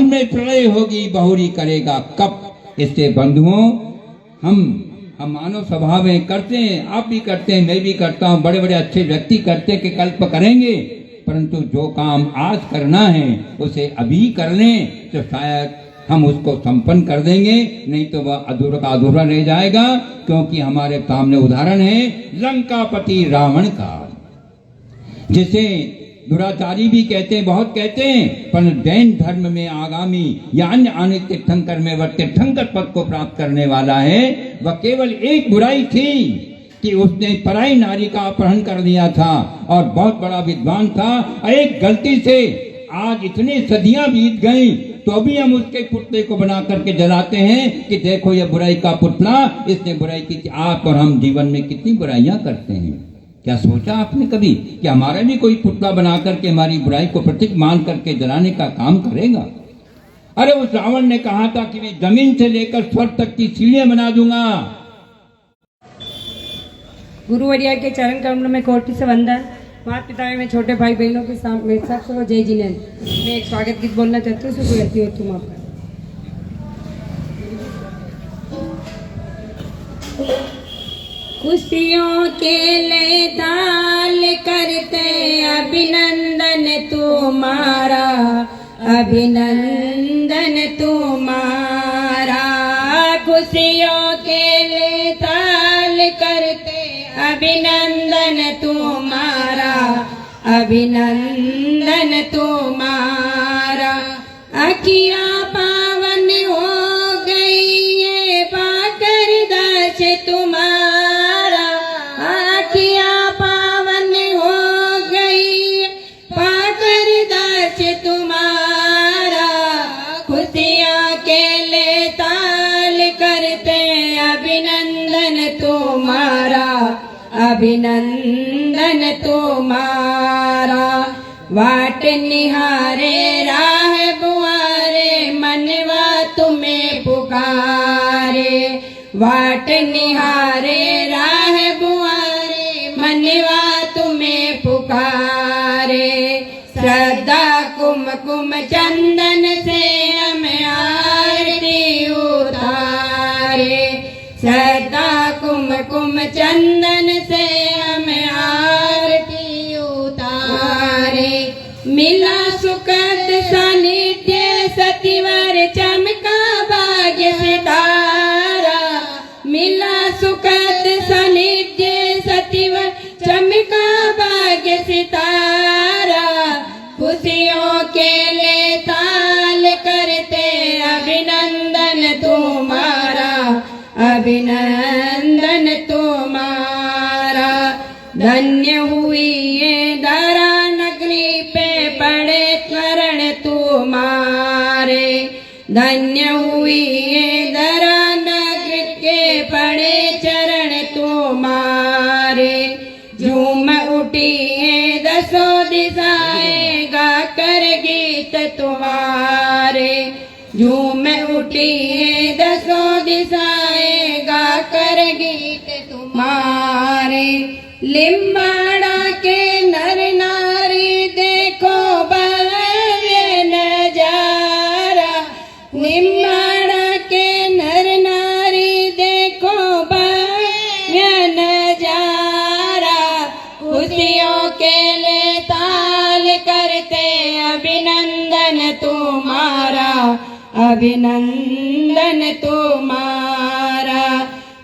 में प्रलय होगी, बहुरी करेगा कब। इससे बंधुओं, हम मानव स्वभाव में करते हैं, आप भी करते हैं, मैं भी करता हूँ, बड़े बड़े अच्छे व्यक्ति करते कि कल्प करेंगे, परंतु जो काम आज करना है उसे अभी कर लें तो शायद हम उसको संपन्न कर देंगे, नहीं तो वह अधूरा का अधूरा रह जाएगा। क्योंकि हमारे सामने उदाहरण है लंकापति रावण का, जिसे दुराचारी भी कहते हैं, बहुत कहते हैं, पर जैन धर्म में आगामी या अन्य आने तीर्थंकर में वह तीर्थंकर पद को प्राप्त करने वाला है। वह केवल एक बुराई थी कि उसने पराई नारी का अपहरण कर दिया था और बहुत बड़ा विद्वान था। एक गलती से आज इतनी सदियां बीत गई तो भी हम उसके पुतले को बना करके जलाते हैं कि देखो ये बुराई का पुतला, इसने बुराई की। आप और हम जीवन में कितनी बुराइयां करते हैं। क्या सोचा आपने कभी कि हमारा भी कोई पुतला बना करके हमारी बुराई को प्रतीक मान करके जलाने का काम करेगा? अरे उस रावण ने कहा था कि मैं जमीन से लेकर स्वर्ग तक की सीढ़ियां बना दूंगा। गुरुवरिया के चरण कमल में कोटि से वंदन। माता पिता में छोटे भाई बहनों के सामने सबसे जय जिनेंद्र। मैं एक स्वागत गीत बोलना चाहती हूँ, उसको कहती हो तुम आपका। खुशियों के लिए ताल करते अभिनंदन तुम्हारा, अभिनंदन तुम्हारा। खुशियों के लिए ताल करते अभिनंदन तुम्हारा, अभिनंदन तुम्हारा। अखियाँ पावन हो गई ये पाकर दास तुम्हारा, अखियाँ पावन हो गई पाकर दास तुम्हारा। खुशियाँ के लिए ताल करते अभिनंदन तुम्हारा, अभिनंदन तुम्हारा। वाट निहारे राह बुआरे मनवा तुम्हें पुकारे, वाट निहारे राह बुआरे मनवा तुम्हें पुकारे। श्रद्धा कुमकुम चंदन से हम आरती उतारे, श्रद्धा कुमकुम चंदन से हम आरती उतारे। मिला सुखद सानिध्य सतिवर चमका भाग्य सितारा, मिला सुखद सानिध्य सतिवर चमका भाग्य सितारा। खुशियों के लिए ताल करते अभिनंदन तुम्हारा, अभिनंदन तुम्हारा। धन्य हुई ये धरा नगरी पे पड़े चरण तुम्हारे, धन्य हुई ये धरा नगरी के पड़े चरण तुम्हारे। झूम उठी है दसों दिशाएं गा कर गीत तुम्हारे, झूम उठी है दसों दिशाएं गा कर गीत तुम्हारे। लिम्बाड़ा के नर नारी देखो भव्य नजारा, लिम्बाड़ा के नर नारी देखो भव्य नजारा। खुशियों के लिए ताल करते अभिनंदन तुम्हारा, अभिनंदन तुम्हारा।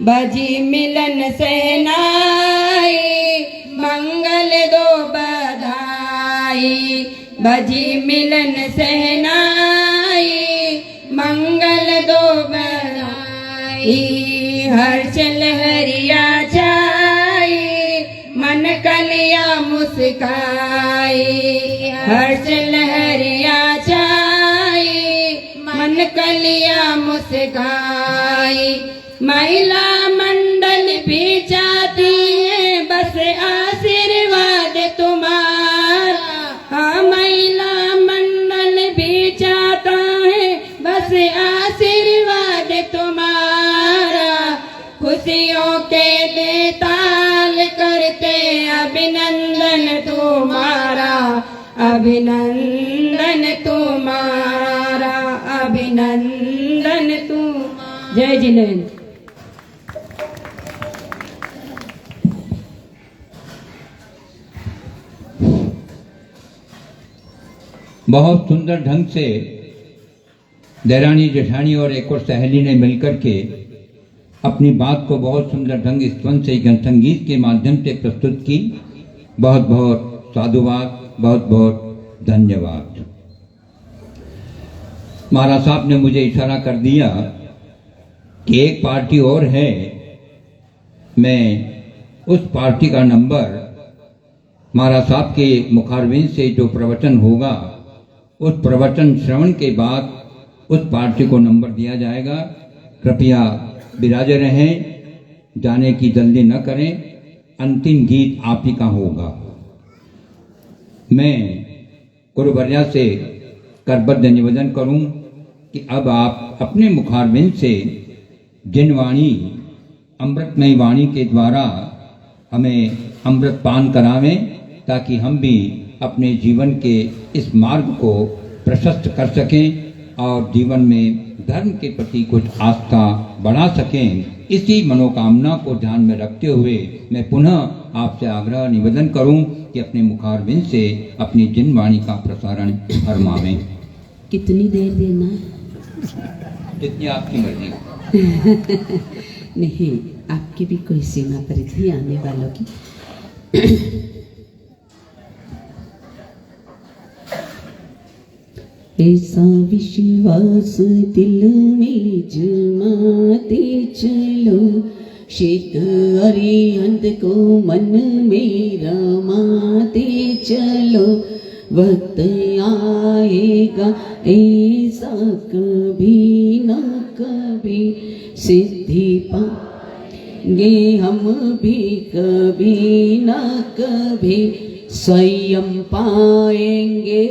बजी मिलन सहनाई मंगल दो बधाई, बजी मिलन सहनाई मंगल दो बधाई। हर्ष लहरिया छाई मन कलिया मुस्काई, हर्ष लहरिया छाई मन कलिया मुस्काई। महिला मंडल भी चाहती है बस आशीर्वाद तुम्हारा, हाँ महिला मंडल भी चाहता है बस आशीर्वाद तुम्हारा। खुशियों के लिए ताल करते अभिनंदन तुम्हारा, अभिनंदन तुम्हारा। अभिनंदन तू। जय जिनेन्द्र। बहुत सुंदर ढंग से देरानी जेठानी और एक और सहेली ने मिलकर के अपनी बात को बहुत सुंदर ढंग स्वन से संगीत के माध्यम से प्रस्तुत की। बहुत बहुत साधुवाद, बहुत बहुत धन्यवाद। महाराज साहब ने मुझे इशारा कर दिया कि एक पार्टी और है, मैं उस पार्टी का नंबर महाराज साहब के मुखारबिंद से जो प्रवचन होगा उस प्रवचन श्रवण के बाद उस पार्टी को नंबर दिया जाएगा। कृपया विराजे रहें, जाने की जल्दी न करें। अंतिम गीत आप ही का होगा। मैं गुरुवर्या से करबद्ध निवेदन करूं कि अब आप अपने मुखारबिंद से जिन वाणी अमृतमयी वाणी के द्वारा हमें अमृत पान करावें, ताकि हम भी अपने जीवन के इस मार्ग को प्रशस्त कर सकें और जीवन में धर्म के प्रति कुछ आस्था बढ़ा सकें। इसी मनोकामना को ध्यान में रखते हुए मैं पुनः आपसे आग्रह निवेदन करूं कि अपने मुखारबिंद से अपनी जिन वाणी का प्रसारण फरमावें। कितनी देर देना है? जितनी आपकी मर्जी। नहीं, आपकी भी कोई सीमा परिधि आने वालों की। ऐसा विश्वास दिल में जमाते चलो, शीत अरिहंत को मन में रमाते चलो। वक्त आएगा ऐसा कभी न कभी, सिद्धि पाएंगे हम भी कभी न कभी, स्वयं पाएंगे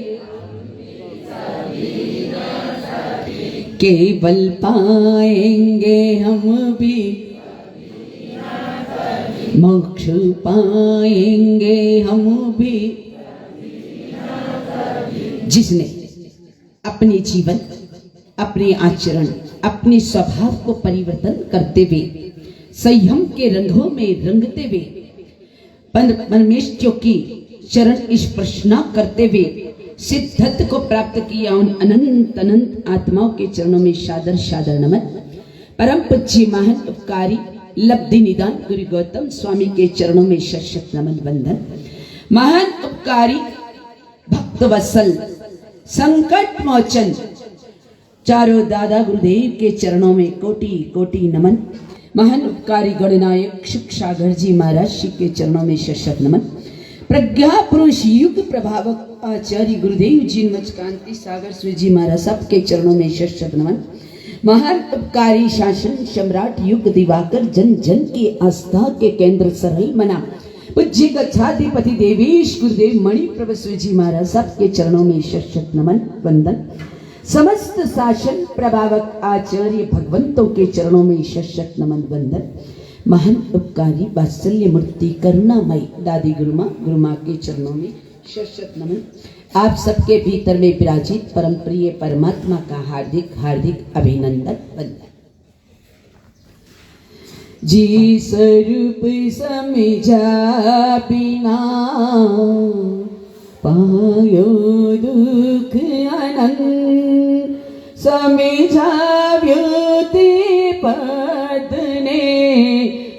केवल पाएंगे हम भी, मोक्ष पाएंगे हम भी। जिसने अपने जीवन, अपने आचरण, अपने स्वभाव को परिवर्तन करते हुए, संयम के रंगों में रंगते हुए, परमेश्वर की चरण स्पर्श न करते हुए सिद्धत्व को प्राप्त किया, उन अनंत अनंत आत्माओं के चरणों में सादर सादर नमन। परम पूज्य महान उपकारी लब्धि निदान गुरु गौतम स्वामी के चरणों में शत नमन वंदन। महान उपकारी भक्त वत्सल संकट मोचन चारों दादा गुरुदेव के चरणों में कोटि कोटि नमन। महान उपकारी गणनायक शिक्षागर जी महाराज जी के चरणों में शत नमन। प्रज्ञा पुरुष युग प्रभावक आचार्य गुरुदेव जी कांति सागर श्री जी महाराज सब के चरणों में शत नमन। महान उपकारी शासन सम्राट युग दिवाकर जन जन की आस्था के केंद्र सरई मना पूज्य गच्छाधिपति देवेश गुरुदेव मणि प्रभु श्री जी महाराज सब के चरणों में शत नमन वंदन। समस्त शासन प्रभावक आचार्य भगवंतों के चरणों में शत नमन वंदन। महान उपकारी वात्सल्य मूर्ति करुणामयी दादी गुरुमा के चरणों में शत नमन। आप सबके भीतर में विराजित परम प्रिय परमात्मा का हार्दिक हार्दिक अभिनंदन वंदन। जी स्वरूप समझा बिना पायो दुख आनंद, समझाव्यो ते पद ने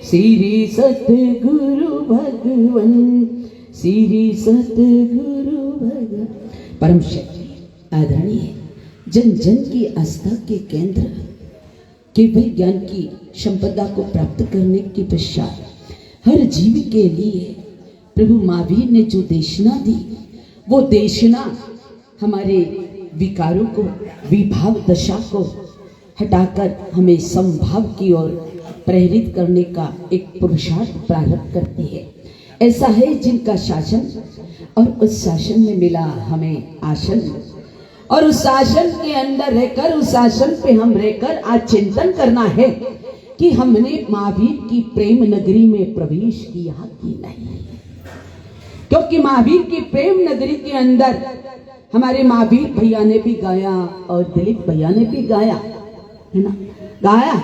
श्री सतगुरु भगवन, श्री सतगुरु भगवन। परम शक्ति आदरणीय जन जन की आस्था के केंद्र केवल ज्ञान की संपदा को प्राप्त करने के पश्चात हर जीव के लिए प्रभु महावीर ने जो देशना दी, वो देशना हमारे विकारों को, विभाव दशा को हटाकर हमें समभाव की ओर प्रेरित करने का एक पुरुषार्थ प्रारंभ करती है। ऐसा है जिनका शासन और उस शासन में मिला हमें आसन, और उस शासन के अंदर रहकर, उस शासन पे हम रहकर आज चिंतन करना है कि हमने महावीर की प्रेम नगरी में प्रवेश किया कि नहीं। क्योंकि महावीर की प्रेम नगरी के अंदर हमारे महावीर भैया ने भी गाया और दिलीप भैया ने भी गाया, है ना, गाया।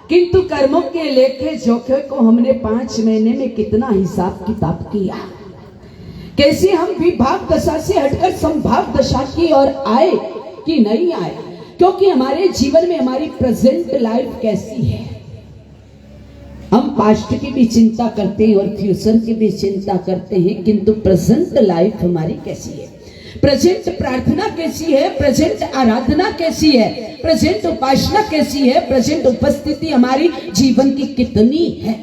किंतु कर्मों के लेखे जोखे को हमने 5 महीने में कितना हिसाब किताब किया, कैसे हम विभाग दशा से हटकर संभाग दशा की ओर आए कि नहीं आए, क्योंकि हमारे जीवन में हमारी प्रेजेंट लाइफ कैसी है। हम पास्ट की भी चिंता करते हैं और फ्यूचर की भी चिंता करते हैं, किंतु प्रेजेंट लाइफ हमारी कैसी है, प्रेजेंट प्रार्थना कैसी है, प्रेजेंट आराधना कैसी है, प्रेजेंट उपासना कैसी है, प्रेजेंट उपस्थिति हमारी जीवन की कितनी है।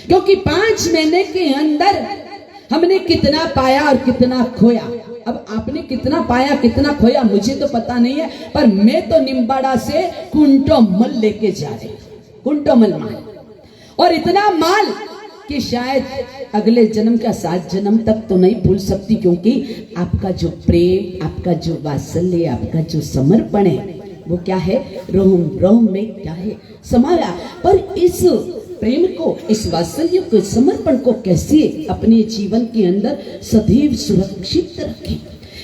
क्योंकि 5 महीने के अंदर हमने कितना पाया और कितना खोया। अब आपने कितना पाया कितना खोया मुझे तो पता नहीं है, पर मैं तो निम्बाड़ा से कुंटो मल लेके जा रही, कुंटो मल माल, और इतना माल कि शायद अगले जन्म का 7 जन्म तक तो नहीं भूल सकती, क्योंकि आपका जो प्रेम, आपका जो वात्सल्य, आपका जो समर्पण है वो क्या है, रोम रोम में क्या है समाया। पर इस प्रेम को, इस वात्सल्य को, समर्पण को कैसे अपने जीवन के अंदर सदैव सुरक्षित रखें।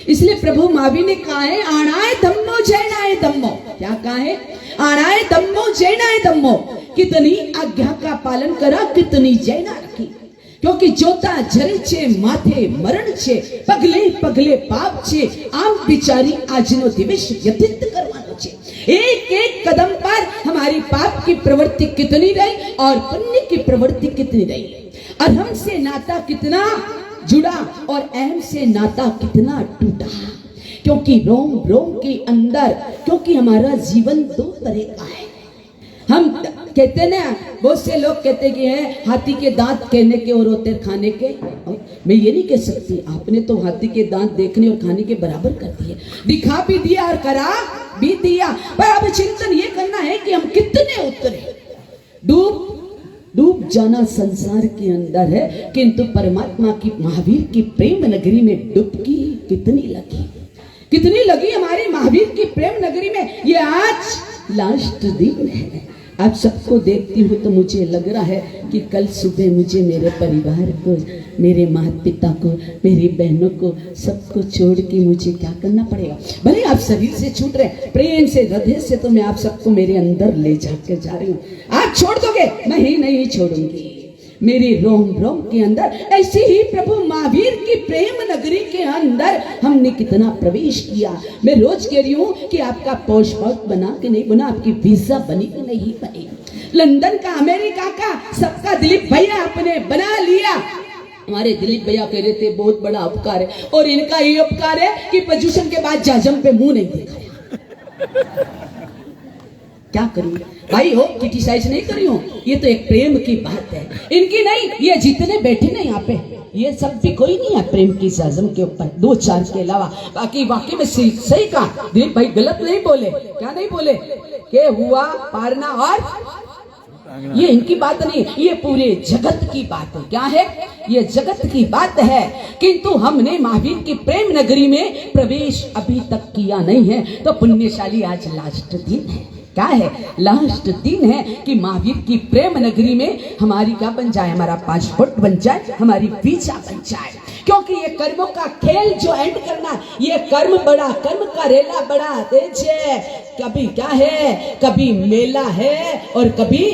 इसलिए प्रभु महावीर ने कहा है, आणाए धम्मो जैनाए धम्मो। क्या कहा है, आणाए धम्मो जैनाए धम्मो। कितनी आज्ञा का पालन करा, कितनी जैना रखी। क्योंकि जोता जरे छे माथे मरण छे, पगले पगले पाप छे, आम बिचारी आजनो दिवस व्यतीत करवानो छे। एक एक कदम पर हमारी पाप की प्रवृत्ति कितनी रही और पुण्य की प्रवृत्ति कितनी रही, अहम से नाता कितना जुड़ा और अहम से नाता कितना टूटा। क्योंकि रोम रोम के अंदर, क्योंकि हमारा जीवन 2 तरह का है। हम कहते ना, बहुत से लोग कहते कि है हाथी के दांत कहने के और होते खाने के। मैं ये नहीं कह सकती, आपने तो हाथी के दांत देखने और खाने के बराबर कर दिए, दिखा भी दिया और करा भी दिया। पर अब चिंतन ये करना है कि हम कितने उतरे। डूब जाना संसार के अंदर है, किंतु परमात्मा की, महावीर की प्रेम नगरी में डुबकी कितनी लगी, कितनी लगी हमारी महावीर की प्रेम नगरी में। ये आज लास्ट दिन है। आप सबको देखती हूँ तो मुझे लग रहा है कि कल सुबह मुझे मेरे परिवार को, मेरे माता पिता को, मेरी बहनों को, सबको छोड़ के मुझे क्या करना पड़ेगा। भले आप शरीर से छूट रहे, प्रेम से, हृदय से तो मैं आप सबको मेरे अंदर ले जाकर जा रही हूँ। आप छोड़ दोगे, मैं ही नहीं छोड़ूंगी। मेरे रोम रोम के अंदर ऐसे ही प्रभु महावीर की प्रेम नगरी के अंदर हमने कितना प्रवेश किया। मैं रोज कह रही हूँ कि आपका पासपोर्ट बना कि नहीं बना, आपकी वीजा बनी कि नहीं बनी, लंदन का, अमेरिका का, सबका दिलीप भैया आपने बना लिया। हमारे दिलीप भैया कह रहे थे बहुत बड़ा उपकार है, और इनका ये उपकार है कि प्रदूषण के बाद जाजम पे मुंह नहीं दिखाया। क्या करूं भाई, हो क्रिटिसाइज नहीं करी हूं, ये तो एक प्रेम की बात है, इनकी नहीं। ये जितने बैठे ना यहाँ पे, ये सब भी कोई नहीं है प्रेम की साजम के ऊपर, 2-4 के अलावा। बाकी वाकई में सही कहा दिलीप भाई, गलत नहीं बोले। क्या नहीं बोले, के हुआ पारना, और ये इनकी बात नहीं, ये पूरे जगत की बात है। क्या है, ये जगत की बात है। किंतु हमने महावीर की प्रेम नगरी में प्रवेश अभी तक किया नहीं है, तो पुण्यशाली आज लास्ट दिन है। क्या है, लास्ट दिन है कि महावीर की प्रेम नगरी में हमारी क्या बन जाए, हमारा पासपोर्ट बन जाए, हमारी वीजा बन जाए। क्योंकि ये कर्मों का खेल जो एंड करना, ये कर्म बड़ा, कर्म का रेला बड़ा तेज है। कभी क्या है, कभी मेला है और कभी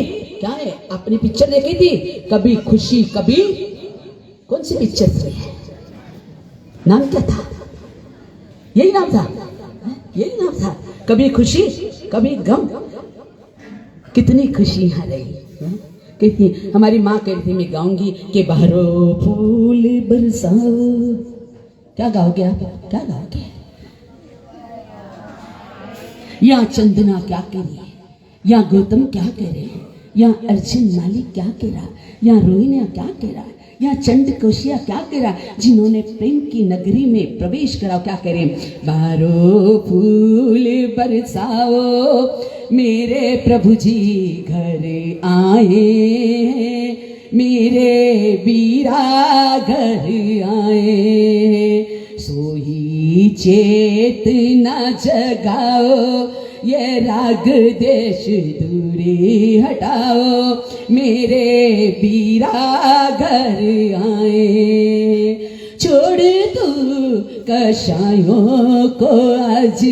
क्या है। आपने पिक्चर देखी थी, कभी खुशी कभी, कौन सी पिक्चर थी, नाम क्या था, यही नाम था, यही नाम था, कभी खुशी कभी गम। कितनी खुशी यहाँ रही, कितनी। हमारी माँ कह रही थी मैं गाऊंगी कि बहारो फूल बरसाओ। क्या गाओगे आप, क्या गाओगे। यहाँ चंदना क्या कह रही है, यहाँ गौतम क्या कह रहे हैं, यहाँ अर्जुन मालिक क्या कह रहा, यहाँ रोहिणिया क्या कह रहा है, यहाँ चंड कोशिया क्या कह रहा, जिन्होंने प्रेम की नगरी में प्रवेश करा। क्या कह रहे हैं, बारो फूल बरसाओ मेरे प्रभु जी घर आए, मेरे वीरा घर आए, सोई चेत न जगाओ ये राग देश दूरी हटाओ, मेरे बीरा घर आए। छोड़ तू कषायों को आज,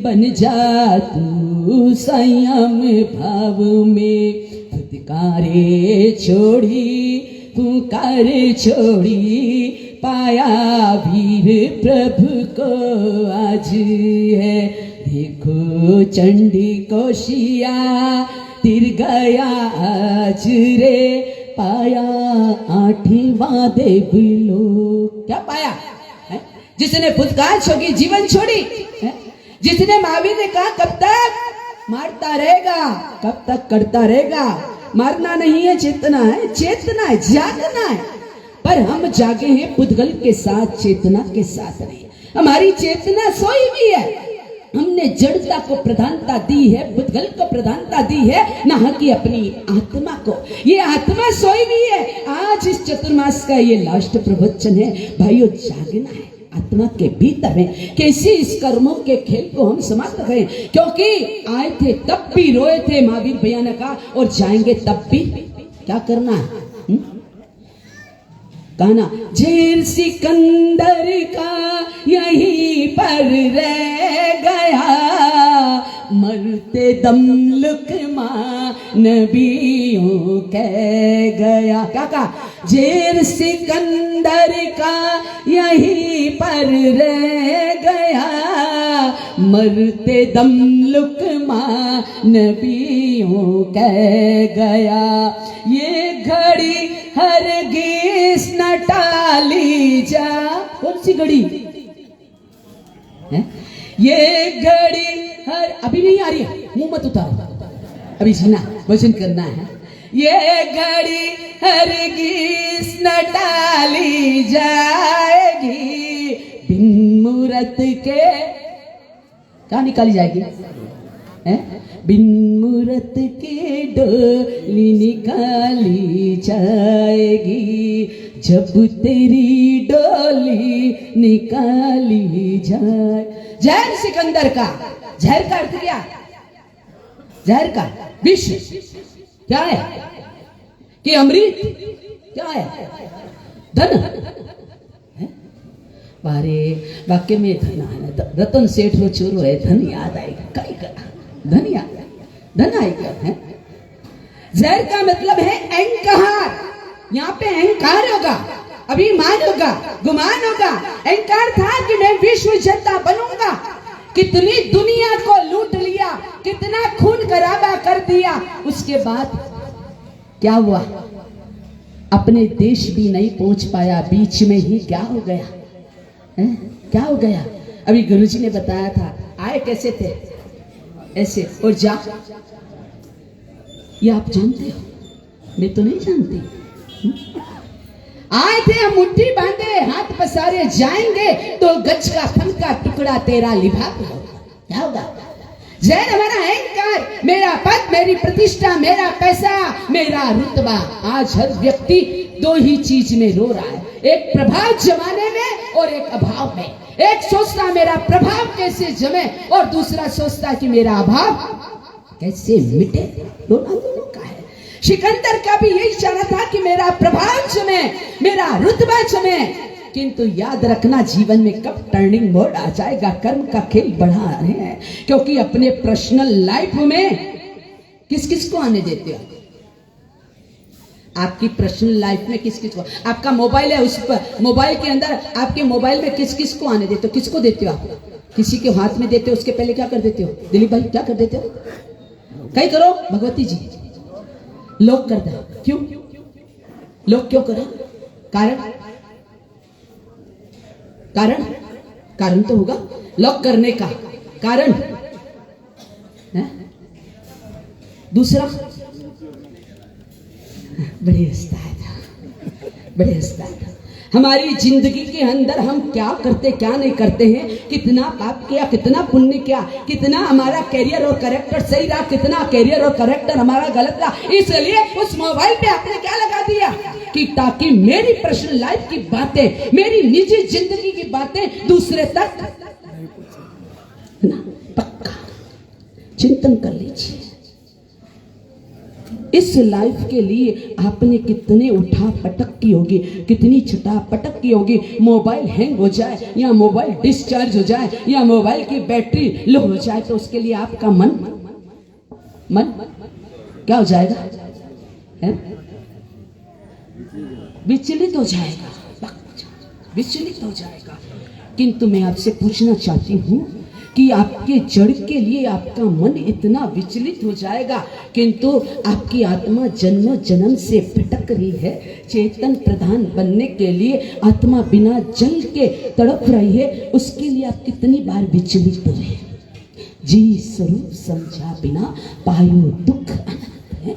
बन जा तू संयम भाव में। फुतकारे छोड़ी पुकार छोड़ी, पाया वीर प्रभु को आज है। देखो चंडी कोशिया तिर गया आज रे, पाया आठवां देवलो। क्या पाया है? जिसने फुतकार छोड़ी जीवन छोड़ी है? जिसने महावीर ने कहा कब तक मारता रहेगा, कब तक करता रहेगा। मारना नहीं है, चेतना है, चेतना है, जागना है। पर हम जागे हैं पुद्गल के साथ, चेतना के साथ नहीं। हमारी चेतना सोई हुई है। हमने जड़ता को प्रधानता दी है, पुद्गल को प्रधानता दी है, ना कि अपनी आत्मा को। ये आत्मा सोई हुई है। आज इस चतुर्मास का ये लास्ट प्रवचन है भाइयों, जागना है आत्मा के भीतर में। कैसे इस कर्मों के खेल को हम समाप्त करें, क्योंकि आए थे तब भी रोए थे, महावीर भैया ने कहा, और जाएंगे तब भी क्या करना है। कहना झेर सिकंदर का यहीं पर रह गया, मरते दम लुकमा नबियों कह गया। क्या कहा? झेर सिकंदर का यहीं पर रह गया, मरते दम लुकमा नबियों कह गया। ये घड़ी हरगिज़ न टाली जा। कौन सी घड़ी है? ये घड़ी अभी नहीं आ रही है, मुंह मत उतारो, अभी जीना वचन करना है। ये घड़ी हरगिज़ न टाली जाएगी, बिन मूरत के कहाँ निकाली जाएगी है? बिन मूरत के डोली निकाली जाएगी, जब तेरी डोली निकाली जाए। जहर सिकंदर का, जहर का अर्थ क्या? जहर का विष क्या है कि अमृत क्या है? धन है? बारे वाक्य में धन है, रतन सेठ रो चोरो है, धन याद आएगा, कई करा धन याद, धन आएगा है। जहर का मतलब है अहंकार। यहाँ पे अहंकार होगा, अभिमान होगा, गुमान होगा। अहंकार था कि मैं विश्व विजेता बनूंगा। कितनी दुनिया को लूट लिया, कितना खून खराबा कर दिया, उसके बाद क्या हुआ? अपने देश भी नहीं पहुंच पाया, बीच में ही क्या हो गया है? क्या हो गया? अभी गुरुजी ने बताया था, आए कैसे थे? ऐसे, और जा, ये आप जानते हो, मैं तो नहीं जानती। आए थे हम मुट्ठी बांधे, हाथ पसारे, जाएंगे तो गज का फन का टुकड़ा तेरा लिबास होगा। क्या होगा? जैन हमारा अहंकार, मेरा पद, मेरी प्रतिष्ठा, मेरा पैसा, मेरा रुतबा। आज हर व्यक्ति दो ही चीज में रो रहा है, एक प्रभाव जमाने में और एक अभाव में। एक सोचता मेरा प्रभाव कैसे जमे, और दूसरा सोचता कि मेरा अभाव कैसे मिटे। दोनों का है। सिकंदर का भी यही चाहना था कि मेरा प्रभाव जमे, मेरा रुतबा जमे। किंतु याद रखना, जीवन में कब टर्निंग मोड आ जाएगा, कर्म का खेल बढ़ा रहे हैं। क्योंकि अपने पर्सनल लाइफ में किस किस को आने देते हो? आपकी पर्सनल लाइफ में किस किस को? आपका मोबाइल है, उस पर मोबाइल के अंदर आपके मोबाइल में किस किस को आने देते हो? किसको देते हो आप? किसी के हाथ में देते हो, उसके पहले क्या कर देते हो? दिलीप भाई क्या कर देते हो? कहीं करो भगवती जी, लोग कर दो। क्यों लोग क्यों करें? कारण कारण कारण तो होगा लॉक करने का कारण है? दूसरा बड़े हंसता था, बड़े हंसता था। हमारी जिंदगी के अंदर हम क्या करते क्या नहीं करते हैं, कितना पाप किया, कितना पुण्य किया, कितना हमारा कैरियर और कैरेक्टर सही रहा, कितना कैरियर और कैरेक्टर हमारा गलत रहा। इसलिए उस मोबाइल पे आपने क्या लगा दिया कि ताकि मेरी पर्सनल लाइफ की बातें, मेरी निजी जिंदगी की बातें दूसरे तक ना। पक्का चिंतन कर लीजिए। इस लाइफ के लिए आपने कितने उठा पटक की होगी, कितनी छटा पटक की होगी। मोबाइल हैंग हो जाए या मोबाइल डिस्चार्ज हो जाए या मोबाइल की बैटरी लो हो जाए तो उसके लिए आपका मन क्या हो जाएगा? है? विचलित हो जाएगा, विचलित हो जाएगा। किंतु मैं आपसे पूछना चाहती हूँ कि आपके जड़ के लिए आपका मन इतना विचलित हो जाएगा, किंतु आपकी आत्मा जन्म जन्म से भटक रही है। चेतन प्रधान बनने के लिए आत्मा बिना जल के तड़प रही है, उसके लिए आप कितनी बार विचलित हुए? जी स्वरूप समझा बिना पायो दुख अनंत है।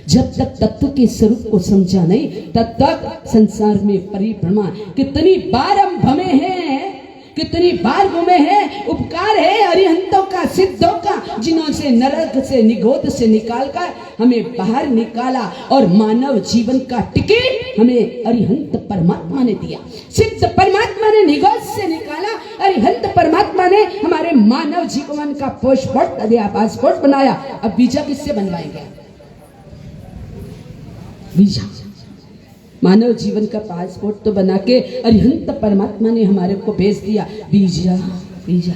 जब तक तत्व के स्वरूप को समझा नहीं तब तक संसार में परिभ्रमा। कितनी बार हम भमे हैं, कितनी बार घूमे हैं। उपकार है अरिहंतों का, सिद्धों का, जिन्होंने नरक से निगोद से निकालकर हमें बाहर निकाला और मानव जीवन का टिकट हमें अरिहंत परमात्मा ने दिया। सिद्ध परमात्मा ने निगोद से निकाला, अरिहंत परमात्मा ने हमारे मानव जीवन का पासपोर्ट दिया, पासपोर्ट बनाया। अब वीजा किससे बनवाएंगे? वीजा, मानव जीवन का पासपोर्ट तो बना के अरिहंत परमात्मा ने हमारे को भेज दिया। Visa visa.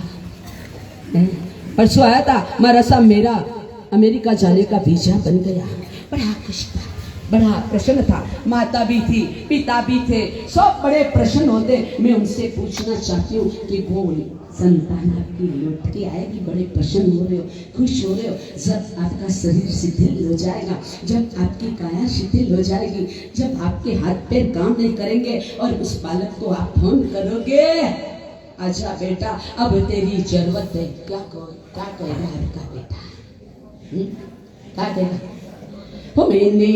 परसों आया था हमारा साहब, मेरा अमेरिका जाने का वीजा बन गया। बड़ा खुश था, बड़ा प्रसन्न था। माता भी थी, पिता भी थे, सब बड़े प्रसन्न होते। मैं उनसे पूछना चाहती हूँ कि वो संतान आपकी लौट के आएगी, बड़े प्रसन्न हो रहे हो, खुश हो रहे हो। जब आपका शरीर शिथिल हो जाएगा, जब आपकी काया शिथिल हो जाएगी, जब आपके हाथ पैर काम नहीं करेंगे और उस बालक को आप फोन करोगे, आजा बेटा अब तेरी जरूरत है, क्या कहेगा आपका बेटा? क्या कहेगा? मैंने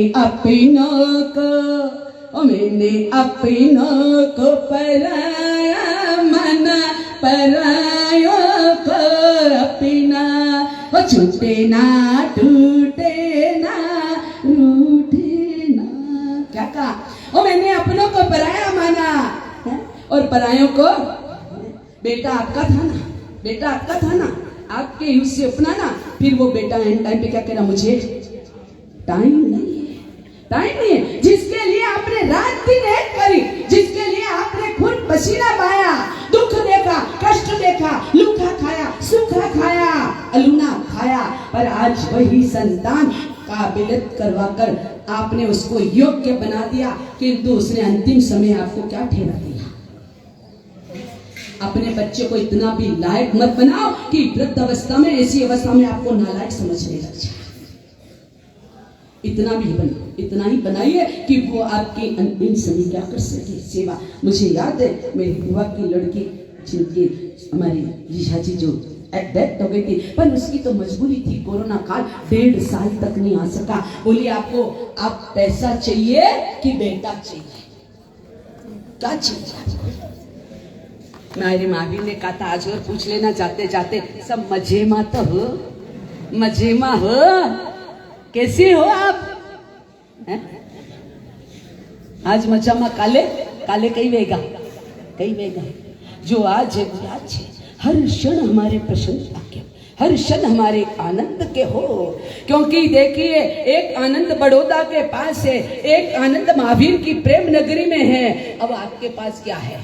अपनों को पराया मना, परायो को अपना। वो छूटे ना टूटे ना रूठे ना। क्या कहा? ओ मैंने अपनों को पराया माना है? और परायों को बेटा आपका था ना, बेटा आपका था ना, आपके यूज से अपना ना। फिर वो बेटा एंड टाइम पे क्या कह रहा? मुझे टाइम नहीं है, टाइम नहीं है। जिसके लिए आपने रात दिन एक करी, जिसके लिए आपने खून पसीना बहाया, दुख देखा, कष्ट देखा, लूखा खाया, सूखा खाया, अलूना खाया, पर आज वही संतान काबिलियत करवाकर आपने उसको योग्य बना दिया, किंतु उसने अंतिम समय आपको क्या ठहरा दिया? अपने बच्चे को इतना भी लायक मत बनाओ कि वृद्ध अवस्था में, ऐसी अवस्था में आपको नालायक समझने लग जाए। इतना भी बनो, इतना ही बनाइए कि वो आपकी अंतिम समय क्या कर सके, सेवा। मुझे याद है मेरी बुआ की लड़की, जिनकी हमारी जीजा जी जो डेथ हो गई थी, पर उसकी तो मजबूरी थी, कोरोना काल 1.5 साल तक नहीं आ सका। बोली आपको आप पैसा चाहिए कि बेटा चाहिए? क्या चाहिए? मेरी मावी ने कहा था आज और पूछ लेना जाते जाते, सब मजे मा तो हो, मजे मा हो, कैसे हो आप? है? आज मजा मा काले काले कई वेगा, कई वेगा। जो आज है वो आज है। हर क्षण हमारे प्रशंसा के, हर क्षण हमारे आनंद के हो। क्योंकि देखिए, एक आनंद बड़ौदा के पास है, एक आनंद महावीर की प्रेम नगरी में है। अब आपके पास क्या है?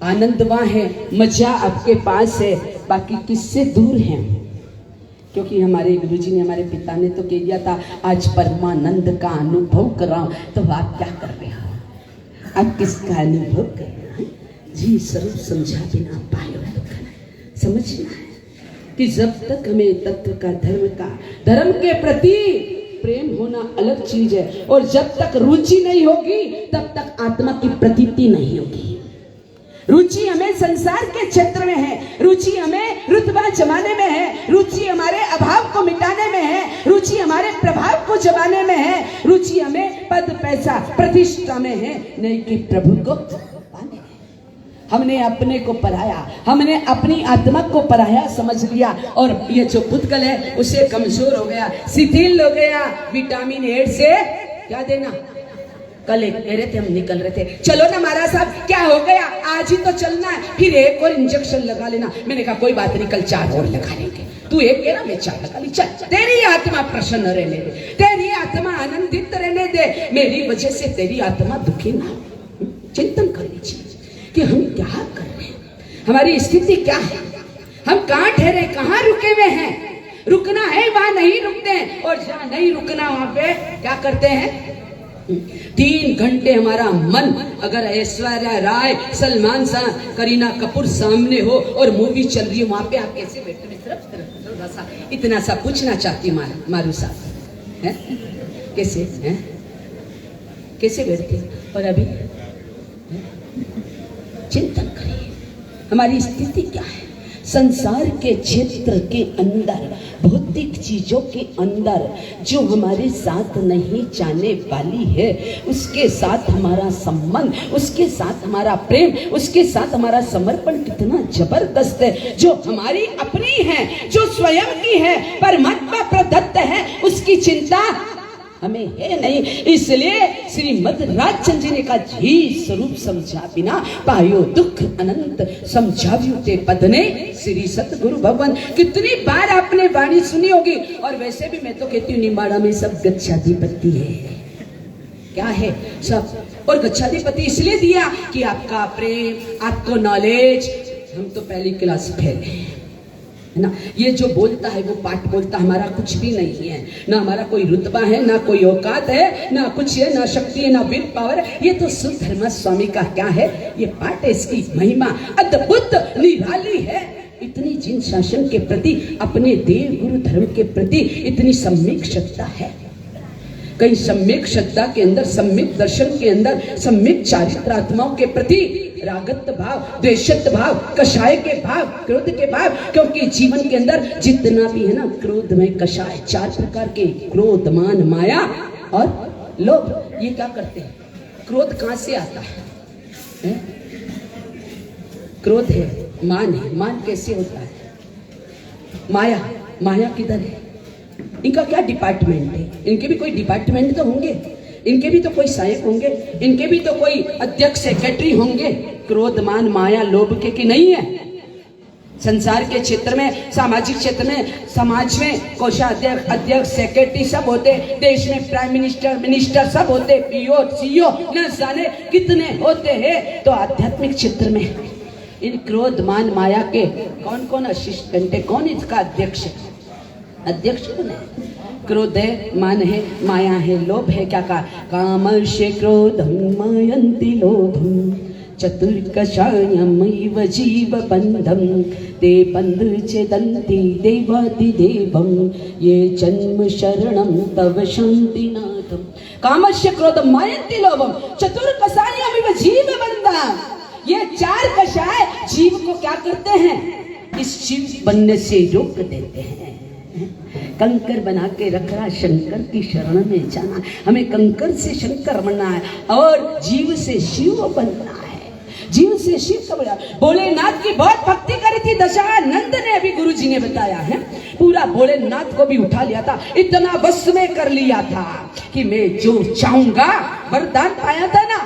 आनंद वहां है, मजा आपके पास है, बाकी किससे दूर है? क्योंकि हमारे गुरु जी ने, हमारे पिता ने तो कह दिया था, आज परमानंद का अनुभव कराओ। तो आप क्या कर रहे हो? आप किसका अनुभव कर रहे हैं? जी स्वरूप समझा बिना पायो दुख। समझना है कि जब तक हमें तत्व का, धर्म के प्रति प्रेम होना अलग चीज है, और जब तक रुचि नहीं होगी तब तक आत्मा की प्रतीति नहीं होगी। रुचि हमें संसार के क्षेत्र में है, रुचि हमें रुतबा जमाने में है, रुचि हमारे अभाव को मिटाने में है, रुचि हमारे प्रभाव को जमाने में है, रुचि हमें पद पैसा प्रतिष्ठा में है, नहीं कि प्रभु को पाने। हमने अपने को पराया, हमने अपनी आत्मा को पराया समझ लिया, और ये जो पुतगल है उसे कमजोर हो गया, शिथिल हो गया। विटामिन ए से क्या देना? कल एक कह रहे थे, हम निकल रहे थे, चलो ना महाराज साहब, क्या हो गया, आज ही तो चलना है, फिर एक और इंजेक्शन लगा लेना। मैंने कहा कोई बात नहीं, कल 4 और लगा लेंगे। तू एक कह ना मैं 4 लगा ली, चल तेरी आत्मा प्रसन्न रहने दे, तेरी आत्मा आनंदित रहने दे, मेरी वजह से तेरी आत्मा दुखी ना हो। चिंतन कर लीजिए कि हम क्या कर रहे हैं, हमारी स्थिति क्या है, हम कहाँ ठहरे, कहाँ रुके हुए हैं। रुकना है वहां नहीं रुकते हैं, और जहां नहीं रुकना वहां पे क्या करते हैं। 3 घंटे हमारा मन अगर ऐश्वर्या राय, सलमान शाह, करीना कपूर सामने हो और मूवी चल रही है, वहां पे आप कैसे बैठते हैं। थोड़ा सा इतना सा पूछना चाहती मारू साहब है, कैसे है, कैसे बैठते। और अभी चिंतन करिए हमारी स्थिति क्या है। संसार के क्षेत्र के अंदर, भौतिक चीजों के अंदर जो हमारे साथ नहीं जाने वाली है, उसके साथ हमारा संबंध, उसके साथ हमारा प्रेम, उसके साथ हमारा समर्पण कितना जबरदस्त है। जो हमारी अपनी है, जो स्वयं की है, परमात्मा प्रदत्त है, उसकी चिंता हमें है नहीं। इसलिए श्रीमद राजचंद्र जी ने कहा, जी स्वरूप समझा बिना पायो दुख अनंत, समझाव्यू ते पद ने श्री सतगुरु भगवान। कितनी बार आपने वाणी सुनी होगी। और वैसे भी मैं तो कहती हूँ निमाड़ा में सब गच्छाधिपति है, क्या है सब। और गच्छाधिपति इसलिए दिया कि आपका प्रेम, आपको नॉलेज। हम तो पहली क्लास फेल है ना, ये जो बोलता है वो पाठ बोलता, हमारा कुछ भी नहीं है, ना हमारा कोई रुतबा है, ना कोई औकात है, ना कुछ है, ना शक्ति है, ना विल पावर है। ये तो शुद्ध धर्म स्वामी का क्या है, ये पाठ है, इसकी महिमा अद्भुत निराली है। इतनी जिन शासन के प्रति, अपने देव गुरु धर्म के प्रति इतनी सम्यक श्रद्धा है। कहीं सम्यक श्रद्धा के अंदर, सम्यक दर्शन के अंदर, सम्यक चारित्र आत्माओं के प्रति रागत भाव, द्वेषत भाव, कषाय के भाव, क्रोध के भाव। क्योंकि जीवन के अंदर जितना भी है ना, क्रोध में कषाय, 4 प्रकार के, क्रोध, मान, माया और लोभ। ये क्या करते हैं। क्रोध कहां से आता है? क्रोध है, मान है, मान कैसे होता है। माया, माया किधर है। इनका क्या डिपार्टमेंट है। इनके भी कोई डिपार्टमेंट तो होंगे, इनके भी तो कोई सहायक होंगे, इनके भी तो कोई अध्यक्ष सेक्रेटरी होंगे। क्रोध, मान, माया, लोभ के कि नहीं है। संसार के क्षेत्र में, सामाजिक क्षेत्र में, समाज में कोषाध्यक्ष, अध्यक्ष, सेक्रेटरी सब होते, देश में प्राइम मिनिस्टर, मिनिस्टर सब होते, पीओ, सीओ न जाने कितने होते हैं। तो आध्यात्मिक क्षेत्र में इन क्रोध, मान, माया के कौन कौन असिस्टेंट है, कौन इसका अध्यक्ष है। अध्यक्ष कौन है। क्रोध है, मान है, माया है, लोभ है। क्या कहा, कामस्य क्रोधं मायन्ति लोभं चतुर्कषायमैव जीव बंधं ते बन्धुच्छेदन्ति देवादिदेवं ये जन्म शरणं तव शान्तिनाथम्। कामस्य क्रोधं मायन्ति लोभं चतुर्कषायमैव जीव बंधं। ये 4 कषाय जीव को क्या करते हैं, इस जीव बनने से रोक देते हैं। कंकर बना के रख रहा शंकर की शरण में जाना। हमें कंकर से शंकर बनना है और जीव से शिव बनना है। जीव से शिव का बना। भोलेनाथ की बहुत भक्ति करी थी दशानंद ने, अभी गुरु जी ने बताया है। पूरा भोलेनाथ को भी उठा लिया था, इतना बस में कर लिया था कि मैं जो चाहूंगा, वरदान पाया था ना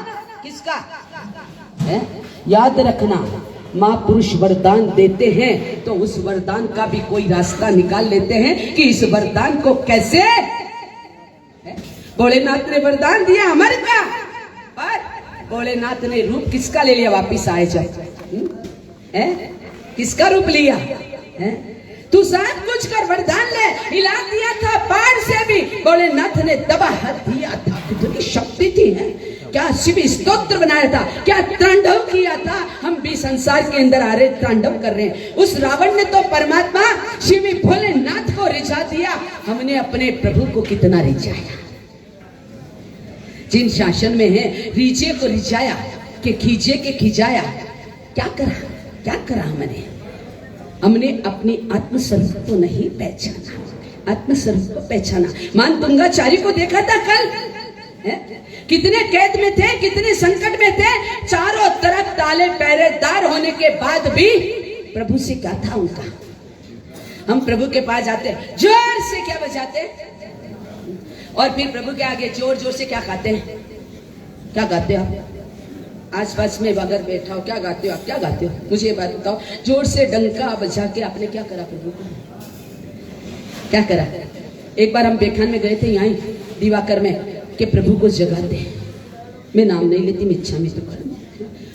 किसका है? याद रखना, महापुरुष वरदान देते हैं तो उस वरदान का भी कोई रास्ता निकाल लेते हैं कि इस वरदान को कैसे। भोलेनाथ ने वरदान दिया अमर का, पर भोलेनाथ ने रूप किसका ले लिया वापिस आए जाए। किसका रूप लिया है? तू सब कुछ कर, वरदान ले, हिला दिया था बाढ़ से भी भोलेनाथ ने दबा दिया था। कितनी शक्ति थी है। क्या शिव स्तोत्र बनाया था, क्या तांडव किया था। हम भी संसार के अंदर आ रहे, तांडव कर रहे हैं। उस रावण ने तो परमात्मा शिव भोलेनाथ को रिझा दिया, हमने अपने प्रभु को कितना रिझाया। जिन शासन में है, रीझे को रिझाया कि खींचे के खिंचाया। क्या करा हमने अपनी आत्मस्वरूप को नहीं पहचाना, आत्मस्वरूप को पहचाना। मान तुंगाचारी को देखा था कल है? कितने कैद में थे, कितने संकट में थे, चारों तरफ ताले पहरेदार होने के बाद भी प्रभु से क्या था उनका। हम प्रभु के पास जाते, जोर से क्या बजाते, और फिर प्रभु के आगे जोर जोर से क्या गाते हैं। क्या गाते हो आप? आसपास में अगर बैठा हो, क्या गाते हो आप? क्या गाते हो मुझे ये बात बताओ। जोर से डंका बजा के आपने क्या करा प्रभु को? क्या करा? एक बार हम बेखान में गए थे यहाँ दिवाकर में कि प्रभु को जगा दे। मैं नाम नहीं लेती, मैं इच्छा में तो कर।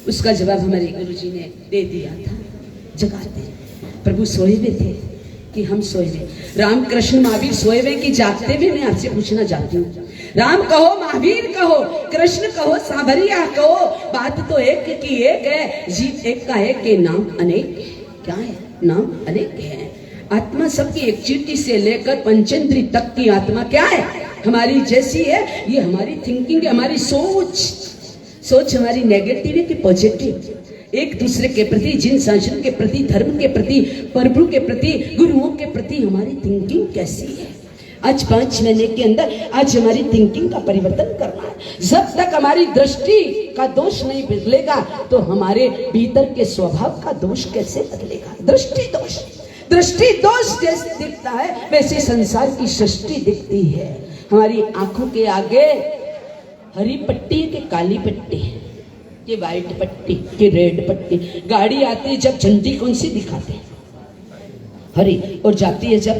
उसका जवाब हमारे गुरुजी ने दे दिया था, जगा दे। प्रभु सोए हुए थे कि हम सोए हुए? रामकृष्ण महावीर सोए हुए कि जागते हुए? मैं आपसे पूछना चाहती हूँ। राम कहो, महावीर कहो, कृष्ण कहो, सांभरिया कहो, बात तो एक की एक है। जीव एक का एक के नाम अनेक। क्या है? नाम अनेक है। आत्मा सबकी एक चींटी से लेकर पंचेंद्री तक की आत्मा क्या है? हमारी जैसी है। ये हमारी थिंकिंग है, हमारी सोच हमारी नेगेटिव है कि पॉजिटिव? एक दूसरे के प्रति, जिन शासन के प्रति, धर्म के प्रति, प्रभु के प्रति, गुरुओं के प्रति हमारी थिंकिंग कैसी है? आज 5 महीने के अंदर आज हमारी थिंकिंग का परिवर्तन करना है। जब तक हमारी दृष्टि का दोष नहीं बदलेगा तो हमारे भीतर के स्वभाव का दोष कैसे बदलेगा? दृष्टि दोष जैसे दिखता है वैसे संसार की सृष्टि दिखती है। हमारी आंखों के आगे हरी पट्टी के काली पट्टी, ये व्हाइट पट्टी के रेड पट्टी। गाड़ी आती है जब झंडी कौन सी दिखाते हैं? हरी, और जाती है जब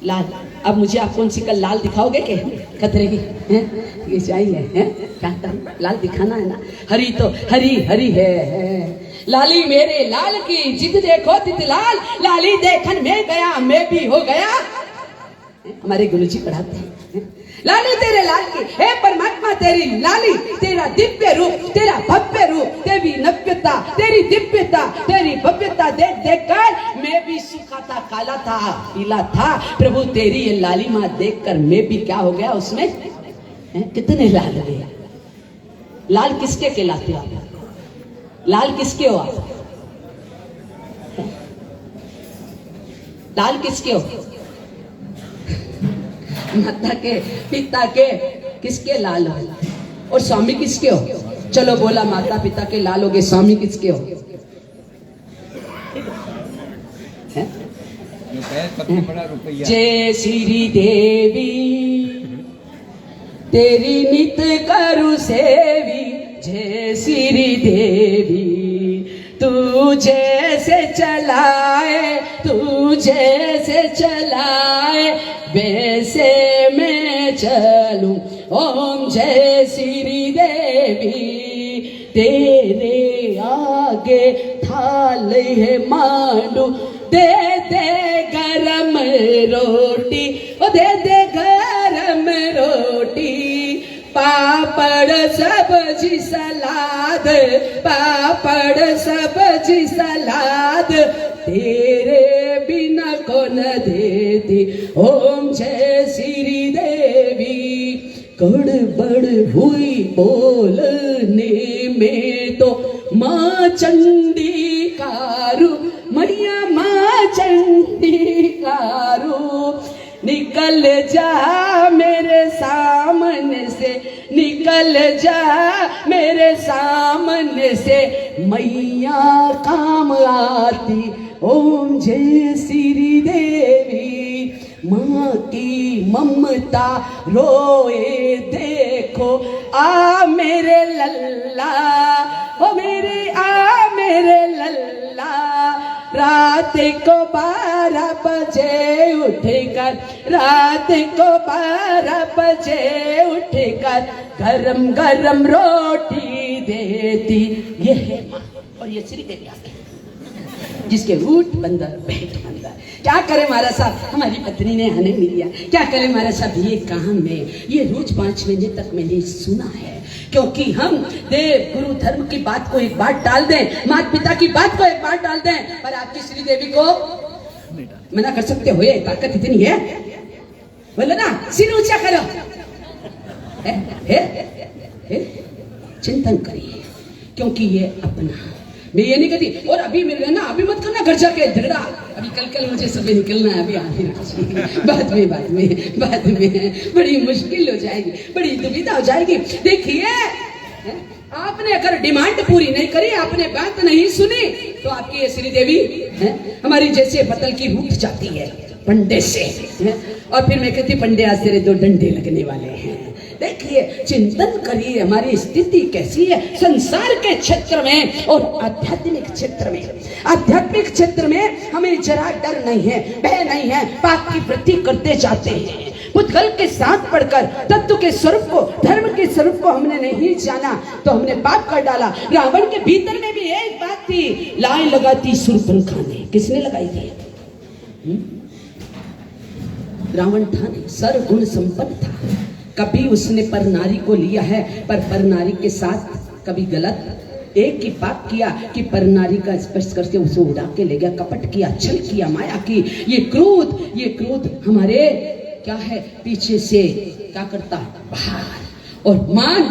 लाल। अब मुझे आप कौन सी कल लाल दिखाओगे के खतरे की हैं? ये चाहिए हैं? क्या लाल दिखाना है ना? हरी तो हरी हरी है। लाली मेरे लाल की जिद देखो तित लाल, लाली देखन में गया मैं भी हो गया। हमारे गुरुजी पढ़ाते हैं लाली तेरे लाल की, हे परमात्मा तेरी लाली, तेरा दिव्य रूप, तेरा भव्य रूप, तेरी नव्यता, तेरी दिव्यता, तेरी भव्यता देख देख कर मैं भी सूखा था, काला था, पीला था। प्रभु तेरी ये लाली माँ देख कर मैं भी क्या हो गया उसमें? कितने लाल हुए। लाल किसके कहलाते हो आप? लाल किसके हो आप? लाल किसके हो? माता के, पिता के, किसके लाल हो? और स्वामी किसके हो? चलो बोला, माता पिता के लाल हो गए, स्वामी किसके हो? जय श्री देवी तेरी नित करु सेवी, जय श्री देवी तू जैसे चलाए, तू जैसे चलाए वैसे मैं चलूं। ओम जय श्री देवी तेरे आगे थाल है मांडू, दे दे गरम रोटी, ओ दे दे गरम रोटी, पापड़ सब्जी सलाद, पापड़ सब्जी सलाद तेरे बिना कौन देती। ओम जय श्री देवी गड़बड़ हुई बोलने में तो माँ चंडी कारू, मैया माँ चंडी कारू, निकल जा मेरे सामने से, निकल जा मेरे सामने से, मैया काम आती। ओम जय श्री देवी माँ की ममता रोए देखो, आ मेरे लल्ला, ओ मेरे आ मेरे लल्ला। रात को 12 बजे उठकर, रात को 12 बजे उठकर गरम गरम रोटी देती। ये है माँ और ये श्री देवी आके जिसके ऊट बंदर पेट बंदर। क्या करे महाराज साहब, हमारी पत्नी ने हमें मिल लिया। क्या करे महाराज साहब, ये काम में ये रोज 5 महीने तक मैंने सुना है। क्योंकि हम देव गुरु धर्म की बात को एक बार टाल दें, माता पिता की बात को एक बार टाल दें, पर आपकी श्री देवी को मना कर सकते हो? ये ताकत इतनी है? बोलो ना, सिर ऊंचा करो। चिंतन करिए, क्योंकि ये अपना, मैं ये नहीं कहती और अभी मिल गया ना, अभी मत करना घर जाके झगड़ा, अभी कल मुझे सुबह निकलना है, अभी आधी बाद में बड़ी मुश्किल हो जाएगी, बड़ी दुविधा हो जाएगी। देखिए आपने अगर डिमांड पूरी नहीं करी, आपने बात नहीं सुनी, तो आपकी ये श्री देवी है हमारी जैसे पतल की रूठ जाती है। पंडे से हैं? और फिर मैं कहती पंडे आज तेरे 2 डंडे लगने वाले हैं। देखिए, चिंतन करिए हमारी स्थिति कैसी है संसार के क्षेत्र में और आध्यात्मिक क्षेत्र में। आध्यात्मिक क्षेत्र में हमें जरा डर नहीं है, भय नहीं है, पाप की वृद्धि करते जाते हैं। पुद्गल के साथ पढ़कर तत्व के स्वरूप को, धर्म के स्वरूप को हमने नहीं जाना तो हमने पाप कर डाला। रावण के भीतर में भी एक बात थी, लाई लगाती शूर्पणखा ने। किसने लगाई थी? रावण था नहीं, सर्वगुण संपन्न था। कभी उसने पर नारी को लिया है, पर नारी के साथ कभी गलत एक ही पाप किया कि पर नारी का स्पर्श करके उसे उड़ा के ले गया, कपट किया, छल किया, माया की। ये क्रोध हमारे क्या है, पीछे से क्या करता, बाहर। और मान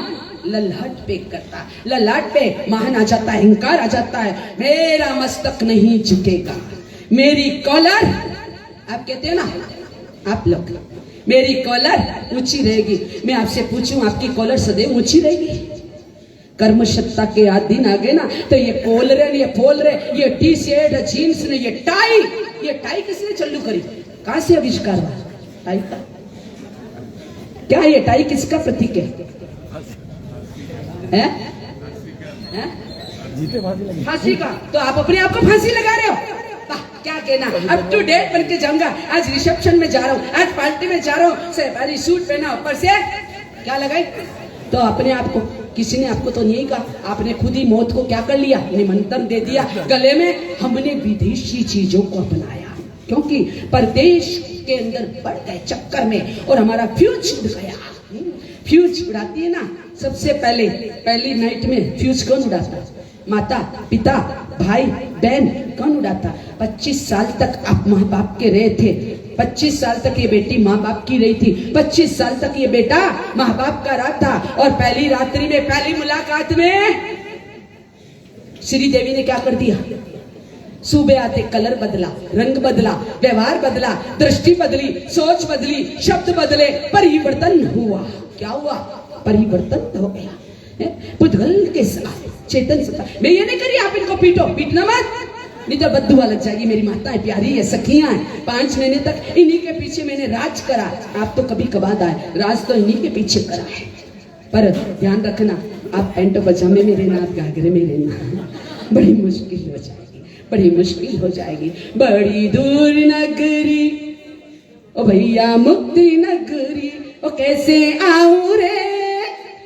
ललाट पे करता, ललाट पे महान आ जाता है, अहंकार आ जाता है। मेरा मस्तक नहीं झुकेगा, मेरी कॉलर, आप कहते हैं ना आप लोग, मेरी कॉलर ऊंची रहेगी। मैं आपसे पूछूं, आपकी कॉलर सदैव ऊंची रहेगी? कर्म सत्ता के आज दिन आ गए ना, तो ये कॉलर, ये फोल रहे, ये टी शर्ट, जीन्स ने, ये टाई किसने चालू करी? कहां से आविष्कार हुआ टाई का? क्या ये टाई किसका प्रतीक है? फांसी का। तो आप अपने आप को फांसी लगा रहे हो? क्या कहना, अप टू डेट बन के जाऊंगा। आज रिसेप्शन में जा रहा हूँ, आज पार्टी में जा रहा हूँ, से सूट पहना, ऊपर से क्या लगाई? तो अपने आप को, किसी ने आपको तो नहीं कहा, आपने खुद ही मौत को क्या कर लिया, निमंत्रण दे दिया गले में। हमने विदेशी चीजों को अपनाया क्योंकि परदेश के अंदर बढ़ गए चक्कर में और हमारा फ्यूज उड़ गया। फ्यूज उड़ाती है ना, सबसे पहली नाइट में फ्यूज कौन उड़ाता? माता पिता भाई बहन कौन उड़ाता? 25 साल तक आप माँ बाप के रहे थे, 25 साल तक ये बेटी माँ बाप की रही थी, 25 साल तक ये बेटा माँ बाप का रहा था। और पहली रात्रि में, पहली मुलाकात में श्री देवी ने क्या कर दिया? सुबह आते कलर बदला, रंग बदला, व्यवहार बदला, दृष्टि बदली, सोच बदली, शब्द बदले, परिवर्तन हुआ। क्या हुआ? परिवर्तन हो गया। पुद्गल के साथ चेतन सत्ता। मैं ये नहीं करी आप इनको पीटना मत, नहीं तो बद्दुआ लग जाएगी। मेरी माताएं प्यारी है, सखियां हैं, 5 महीने तक इन्हीं के पीछे मैंने राज करा। आप तो कभी कभार आए, राज तो इन्हीं के पीछे करा है। पर ध्यान रखना, आप पैंट पजामे में रहना, आप घाघरे में रहना, बड़ी मुश्किल हो जाएगी, बड़ी मुश्किल हो जाएगी। बड़ी दूर नगरी ओ भैया मुक्ति नगरी, ओ कैसे आऊं रे,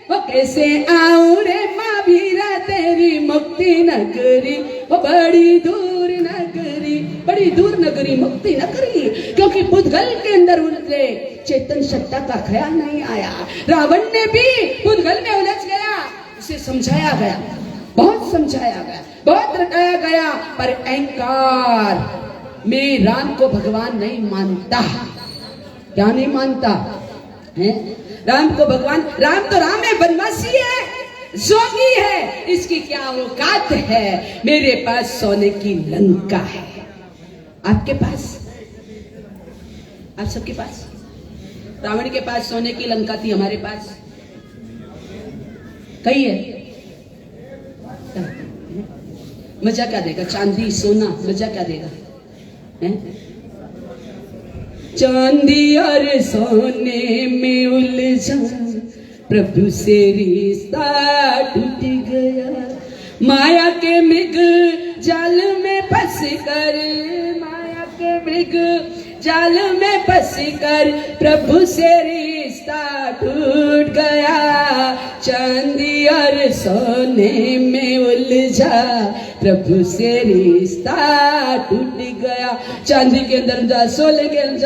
ओ कैसे आऊं रे माँ भीरा तेरी मुक्ति नगरी। ओ बड़ी दूर नगरी, बड़ी दूर नगरी मुक्ति नगरी। क्योंकि पुद्गल के अंदर उनके चेतन सत्ता का ख्याल नहीं आया। रावण ने भी पुद्गल में उलझ गया, उसे समझाया गया, बहुत समझाया गया, बहुत रटाया गया, पर अहंकार में राम को भगवान नहीं मानता। क्या नहीं मानता है? राम को भगवान, राम तो राम है, वनवासी है, जोगी है, इसकी क्या औकात है? मेरे पास सोने की लंका है, आपके पास, आप सबके पास। रावण के पास सोने की लंका थी, हमारे पास कही है। मजा क्या देगा? चांदी सोना मजा क्या देगा? चांदी और सोने में उलझा प्रभु से रिश्ता टूट गया। माया के मृग जाल में फंस कर, माया के मृग जाल में फंस कर प्रभु से रिश्ता टूट गया। चांदी और सोने में उलझा प्रभु से रिश्ता टूट गया। चांदी के अंदर सोने के अंदर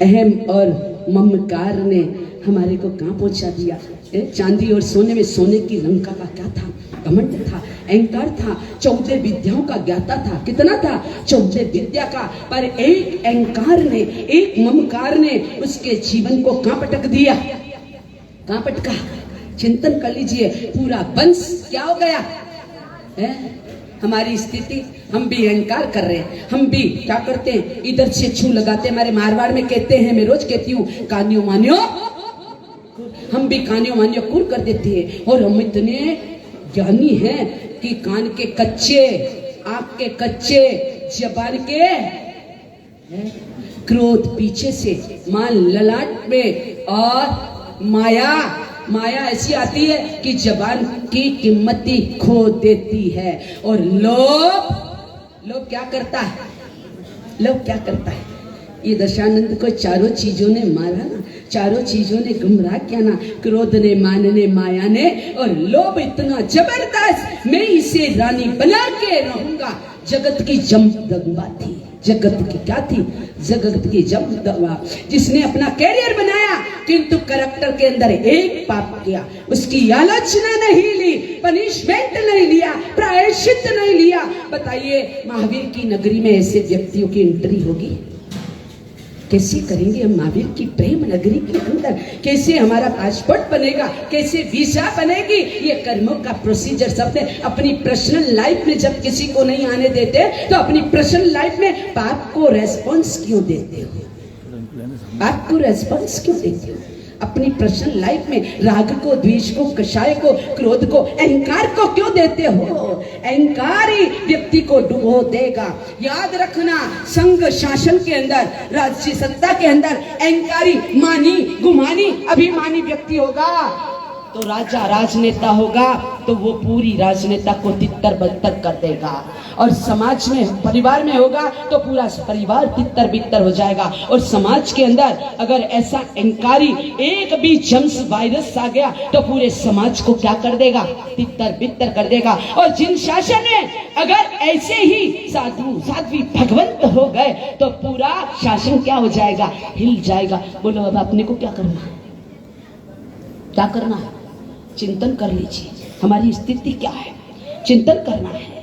अहम और ममकार ने हमारे को कहाँ पहुंचा दिया? चांदी और सोने में, सोने की लंका का क्या था? घमंड था, अहंकार था, 14 विद्याओं का ज्ञाता था। कितना था? 14 विद्या का। पर एक अहंकार ने, एक ममकार ने उसके जीवन को कहाँ पटक दिया? कहाँ पटका? चिंतन कर लीजिए, पूरा वंश क्या हो गया है? हमारी स्थिति, हम भी अहंकार कर रहे हैं, हम भी क्या करते हैं? इधर से छू लगाते। हमारे मारवाड़ में कहते हैं, मैं रोज कहती हूँ, कानियो मानियो, हम भी कानियो मानियो कुर कर देते हैं। और हम इतने ज्ञानी हैं कि कान के कच्चे, आंख के कच्चे, जबान के क्रोध पीछे से, मान ललाट में, और माया ऐसी आती है कि जबान की कीमत ही खो देती है। और लोभ क्या करता है? लोभ क्या करता है? ये दशानंद को चारों चीजों ने मारा ना, चारों चीजों ने गुमराह किया ना, क्रोध ने, मान ने, माया ने, और लोभ इतना जबरदस्त, मैं इसे रानी बना के रहूंगा। जगत की जमदग्बा थी, जगत की क्या थी? जगत की जमदग्बा, जिसने अपना कैरियर बनाया किंतु करैक्टर के अंदर एक पाप किया, उसकी आलोचना नहीं ली, पनिशमेंट नहीं लिया, प्रायश्चित नहीं लिया। बताइए महावीर की नगरी में ऐसे व्यक्तियों की एंट्री होगी? कैसे करेंगे हम महावीर की प्रेम नगरी के अंदर? कैसे हमारा पासपोर्ट बनेगा? कैसे वीजा बनेगी? ये कर्मों का प्रोसीजर सब है। अपनी पर्सनल लाइफ में जब किसी को नहीं आने देते तो अपनी पर्सनल लाइफ में पाप को रेस्पॉन्स क्यों देते हो? पाप को रेस्पॉन्स क्यों देते हो? अपनी पर्सनल लाइफ में राग को, द्वेष को, कषाय को, क्रोध को, अहंकार को क्यों देते हो? अहंकार ही व्यक्ति को डुबो देगा। याद रखना, संघ शासन के अंदर, राज्य सत्ता के अंदर अहंकारी, मानी, गुमानी, अभिमानी व्यक्ति होगा तो राजा, राजनेता होगा तो वो पूरी राजनेता को तितर बितर कर देगा। और समाज में, परिवार में होगा तो पूरा परिवार तितर बितर हो जाएगा। और समाज के अंदर अगर ऐसा अहंकारी एक भी जम्स वायरस आ गया तो पूरे समाज को क्या कर देगा? तितर बितर कर देगा। और जिन शासन में अगर ऐसे ही साधु साध्वी भगवंत हो गए तो पूरा शासन क्या हो जाएगा? हिल जाएगा। बोलो अब आपने को क्या करना है? क्या करना है? चिंतन कर लीजिए, हमारी स्थिति क्या है, चिंतन करना है।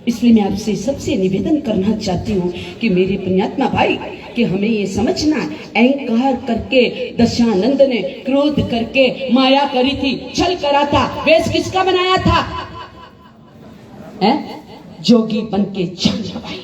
इसलिए मैं आपसे सबसे निवेदन करना चाहती हूँ कि मेरे पुण्यात्मा भाई, कि हमें ये समझना, अहंकार करके दशानंद ने, क्रोध करके माया करी थी, छल करा था, वेश किसका बनाया था? जोगी बन के छल भाई,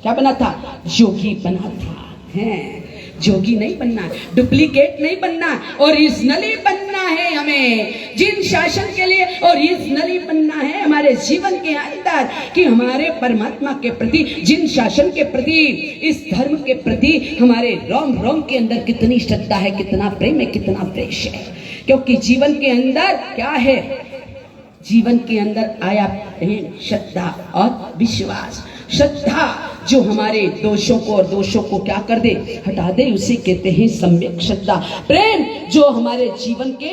क्या बना था? जोगी बना था। है जोगी नहीं बनना, डुप्लीकेट नहीं बनना, ओरिजिनली बनना है हमें जिन शासन के लिए। ओरिजिनली बनना है हमारे जीवन के अंदर कि हमारे परमात्मा के प्रति, जिन शासन के प्रति, इस धर्म के प्रति हमारे रोम रोम के अंदर कितनी श्रद्धा है, कितना प्रेम है, कितना प्रेम है। क्योंकि जीवन के अंदर क्या है? जीवन के अंदर आया प्रेम, श्रद्धा और विश्वास। श्रद्धा जो हमारे दोषों को और दोषों को क्या कर दे? हटा दे, उसे कहते हैं सम्यक श्रद्धा। प्रेम जो हमारे जीवन के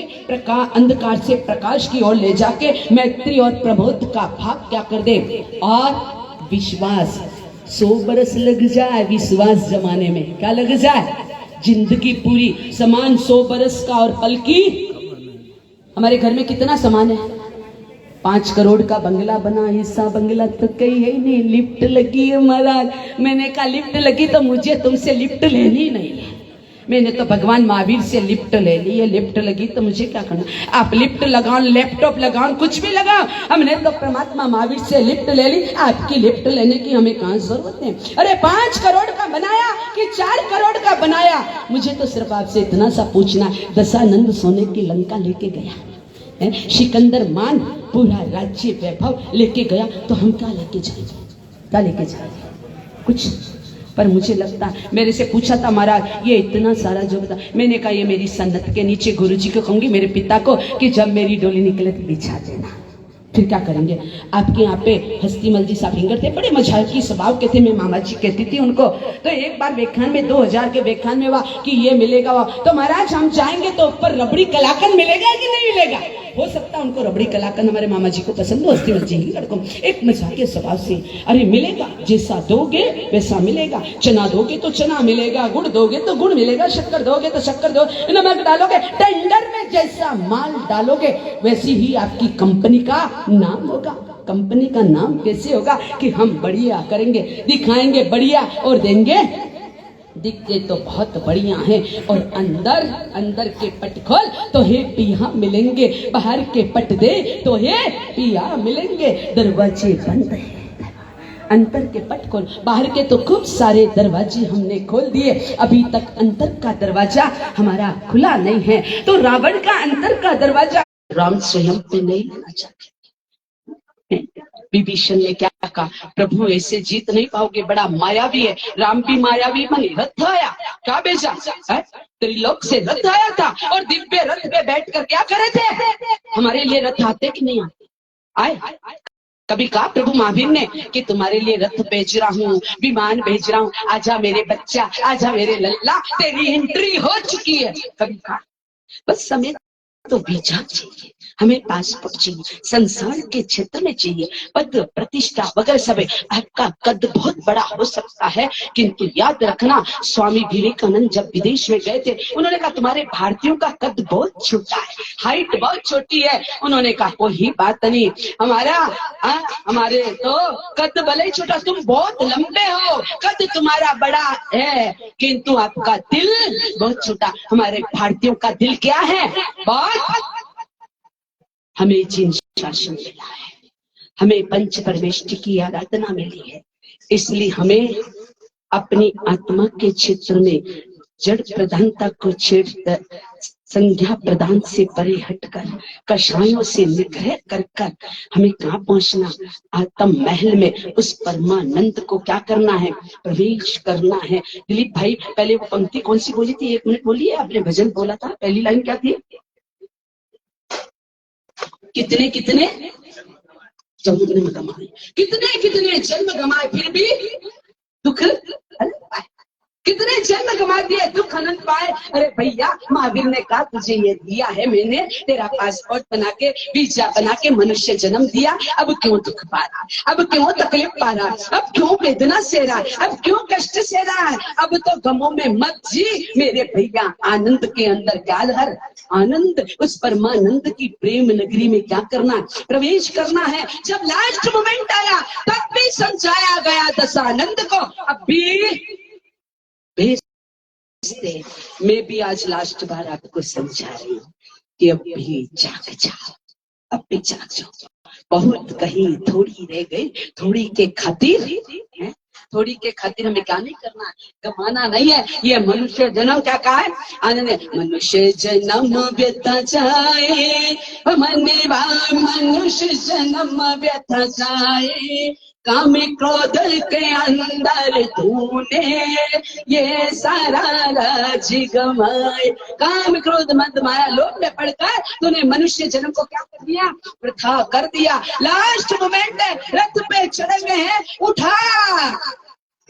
अंधकार से प्रकाश की ओर ले जाके मैत्री और प्रबोध का भाग क्या कर दे? और विश्वास, 100 बरस लग जाए विश्वास जमाने में, क्या लग जाए? जिंदगी पूरी समान 100 बरस का और पल की। हमारे घर में कितना सामान है? 5 करोड़ का बंगला बना, ऐसा बंगला तो कहीं है ही नहीं। लिफ्ट लगी है महाराज। मैंने कहा लिफ्ट लगी तो मुझे तुमसे लिफ्ट लेनी नहीं है। मैंने तो भगवान महावीर से लिफ्ट ले ली है। लिफ्ट लगी तो मुझे क्या करना? आप लिफ्ट लगाओ, लैपटॉप लगाओ, कुछ भी लगाओ, हमने तो परमात्मा महावीर से लिफ्ट ले ली। आपकी लिफ्ट लेने की हमें कहाँ जरूरत है? अरे 5 करोड़ का बनाया कि 4 करोड़ का बनाया? मुझे तो सिर्फ आपसे इतना सा पूछना, दशानंद सोने की लंका लेके गया, सिकंदर मान पूरा राज्य वैभव लेके गया, तो हम क्या लेके जाएंगे? क्या लेके जाएंगे? कुछ। पर मुझे लगता, मेरे से पूछा था महाराज ये इतना सारा जो बता, मैंने कहा ये मेरी सन्नत के नीचे गुरुजी को कहूंगी, मेरे पिता को, कि जब मेरी डोली निकले तो बिछा देना। फिर क्या करेंगे? आपके यहाँ पे हस्तीमल जी साफिंगर थे, बड़े मजाकी स्वभाव के थे। मैं मामा जी कहती थी उनको। तो एक बार व्याख्यान में 2000 के व्याख्यान में हुआ कि ये मिलेगा वह, तो महाराज हम जाएंगे तो ऊपर रबड़ी कलाकंद मिलेगा कि नहीं मिलेगा? हो सकता है उनको रबड़ी कलाकंद हमारे मामा जी को पसंद हो, हस्तीमल जी की लड़कों, एक मजाकिया स्वभाव से। अरे मिलेगा, जैसा दोगे वैसा मिलेगा। चना दोगे तो चना मिलेगा, गुड़ दोगे तो गुड़ मिलेगा, शक्कर दोगे तो शक्कर दो, नमक डालोगे, टेंडर में जैसा माल डालोगे वैसी ही आपकी कंपनी का नाम होगा। कंपनी का नाम कैसे होगा? कि हम बढ़िया करेंगे, दिखाएंगे बढ़िया और देंगे। दिखते तो बहुत बढ़िया है और अंदर के पट खोल तो हे पिया मिलेंगे, बाहर के पट दे तो हे पिया मिलेंगे। दरवाजे बंद है, अंतर के पट खोल। बाहर के तो खूब सारे दरवाजे हमने खोल दिए, अभी तक अंतर का दरवाजा हमारा खुला नहीं है। तो रावण का अंतर का दरवाजा राम स्वयं पे नहीं लेना चाहते, विभीषण ने क्या कहा, प्रभु ऐसे जीत नहीं पाओगे, बड़ा मायावी है। राम भी मायावी बने, रथ आया, क्या भेजा है? त्रिलोक से रथ आया था और दिव्य रथ पे बैठकर क्या करे थे? हमारे लिए रथ आते कि नहीं आए? कभी कहा प्रभु महावीर ने कि तुम्हारे लिए रथ भेज रहा हूँ, विमान भेज रहा हूँ, आजा मेरे बच्चा, आजा मेरे लल्ला, तेरी एंट्री हो चुकी है। कभी कहा? बस समय तो वीजा चाहिए, हमें पासपोर्ट चाहिए, संसार के क्षेत्र में चाहिए, पद प्रतिष्ठा वगैरह सब। आपका कद बहुत बड़ा हो सकता है, किंतु याद रखना, स्वामी विवेकानंद जब विदेश में गए थे, उन्होंने कहा तुम्हारे भारतीयों का कद बहुत छोटा है, हाइट बहुत छोटी है। उन्होंने कहा कोई बात नहीं, हमारे तो कद भले ही छोटा, तुम बहुत लंबे हो, कद तुम्हारा बड़ा है, किंतु आपका दिल बहुत छोटा। हमारे भारतीयों का दिल क्या है? बहुत। हमें जिन शासन मिला है, हमें पंच परमेष्टि की आराधना मिली है, इसलिए हमें अपनी आत्मा के क्षेत्र में जड़ प्रधानता को छेड़कर, संज्ञा प्रदान से परे हटकर, कषायों से निग्रह कर कर हमें कहाँ पहुंचना? आत्म महल में उस परमानंद को क्या करना है? प्रवेश करना है। दिलीप भाई, पहले वो पंक्ति कौन सी बोली थी? 1 मिनट बोलिए। आपने भजन बोला था, पहली लाइन क्या थी? कितने कितने जन्म गमाए, कितने कितने जन्म गमाए फिर भी दुख पाए, कितने जन्म गमा दिए दुख अनंत पाए। अरे भैया, महावीर ने कहा तुझे ये दिया है मैंने, तेरा पासपोर्ट बना के, वीजा बना के मनुष्य जन्म दिया, अब क्यों दुख पा रहा, अब क्यों तकलीफ पा रहा, अब क्यों वेदना से रहा, अब क्यों कष्ट से रहा है? अब तो गमों में मत जी मेरे भैया, आनंद के अंदर क्या लहर, आनंद, उस परमानंद की प्रेम नगरी में क्या करना? प्रवेश करना है। जब लास्ट मोमेंट आया तब भी समझाया गया दशानंद को, अब भी भेजते। मैं भी आज लास्ट बार आपको समझा रही हूँ कि अब भी जाग जाओ, अब भी जाग जाओ। बहुत कहीं थोड़ी रह गई, थोड़ी के खातिर है, थोड़ी के खातिर हमें क्या नहीं करना, गमाना नहीं है। ये मनुष्य जन्म क्या कहा है? आनंद, मनुष्य जन्म व्यथा जाए, मनुष्य जन्म व्यथा जाए, काम क्रोध के अंदर तूने ये सारा राज गमाए। काम क्रोध मद माया लोभ में पड़कर तूने मनुष्य जन्म को क्या कर दिया? वृथा कर दिया। लास्ट मोमेंट है, रथ पे चढ़े गए हैं, उठा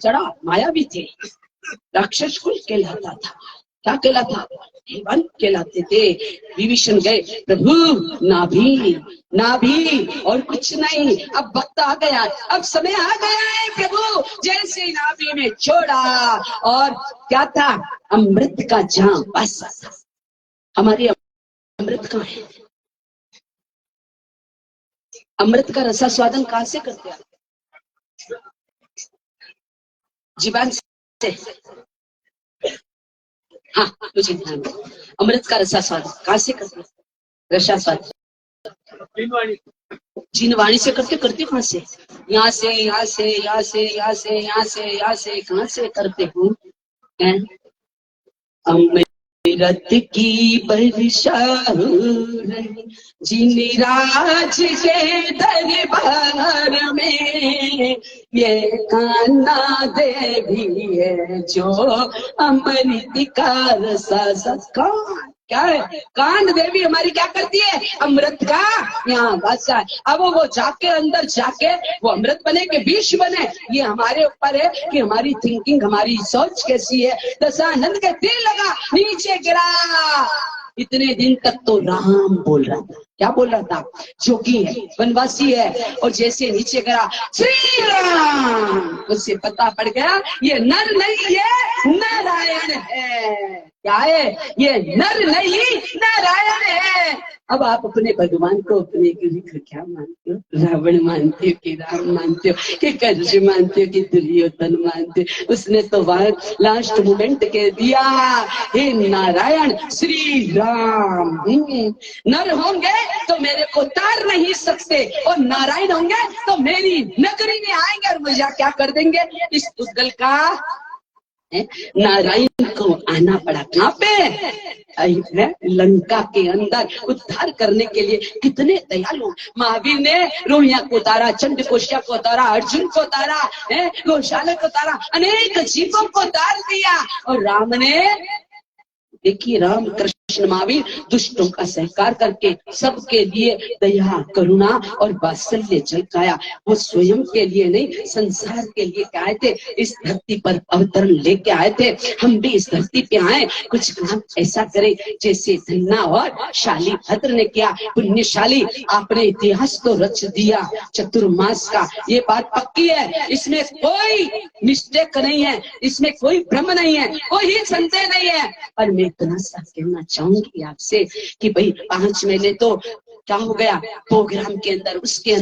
चढ़ा। माया भी थे, राक्षस कुल कहलाता था, क्या कहलाता? हेवन कहलाते थे। विभीषण गए, प्रभु नाभि नाभि और कुछ नहीं, अब वक्त आ गया, अब समय आ गया है प्रभु। जैसे नाभि में छोड़ा और क्या था? अमृत का जाम। बस हमारे अमृत कहाँ है? अमृत का रसा स्वादन कहाँ से करते हैं? जीवन से। हाँ, मुझे ध्यान दो। अमृत का रसा स्वाद कहाँ से करते? रसा स्वाद जिन वाणी से करते कहाँ से? यहाँ से, यहाँ से, यहाँ से, यहाँ से, यहाँ से, यहाँ से, कहाँ से करते हूँ? अमृत की वर्षा हो रही जिन राज के दरबार में, ये कान्हा देवी है जो अमृत का रसा सका। क्या है? कान देवी हमारी क्या करती है? अमृत का यहाँ वासा है। अब वो जाके अंदर जाके वो अमृत बने के विष बने, ये हमारे ऊपर है कि हमारी थिंकिंग, हमारी सोच कैसी है। दशानंद के दिल लगा, नीचे गिरा। इतने दिन तक तो राम बोल रहा था, क्या बोल रहा था? जोगी है, वनवासी है, और जैसे नीचे गिरा श्री राम, उससे पता पड़ गया ये नर नहीं है, नारायण है। क्या है? ये नर नहीं नारायण है। अब आप अपने भगवान को अपने गुरु क्या मानते हो? रावण मानते हो कि राम मानते हो कि कंस मानते हो कि दुर्योधन मानते हो? उसने तो लास्ट मोमेंट कह दिया, हे नारायण श्री राम। नर होंगे तो मेरे को तार नहीं सकते, और नारायण होंगे तो मेरी नगरी में आएंगे और मुझे क्या कर देंगे? इस पुद्गल का है? नारायण को आना पड़ा कहाँ पे है? लंका के अंदर उद्धार करने के लिए। कितने दयालु महावीर ने रोहिया को उतारा, चंड कोशिया को उतारा, अर्जुन को उतारा, गौशाला को उतारा, अनेक जीवों को उतार दिया। और राम ने, देखिए राम कृष्ण महावीर दुष्टों का सहकार करके सबके लिए दया करुणा और वात्सल्य झलकाया। वो स्वयं के लिए नहीं, संसार के लिए आए थे, इस धरती पर अवतरण लेके आए थे। हम भी इस धरती पे आए, कुछ काम ऐसा करें जैसे धन्ना और शाली भद्र ने किया। पुण्यशाली, आपने इतिहास तो रच दिया चतुर्मास का, ये बात पक्की है, इसमें कोई मिस्टेक नहीं है, इसमें कोई भ्रम नहीं है, कोई संदेह नहीं है। और मैं इतना सा कहना चाहूंगी आपसे कि भाई 5 महीने तो क्या हो गया, प्रोग्राम के अंदर उसके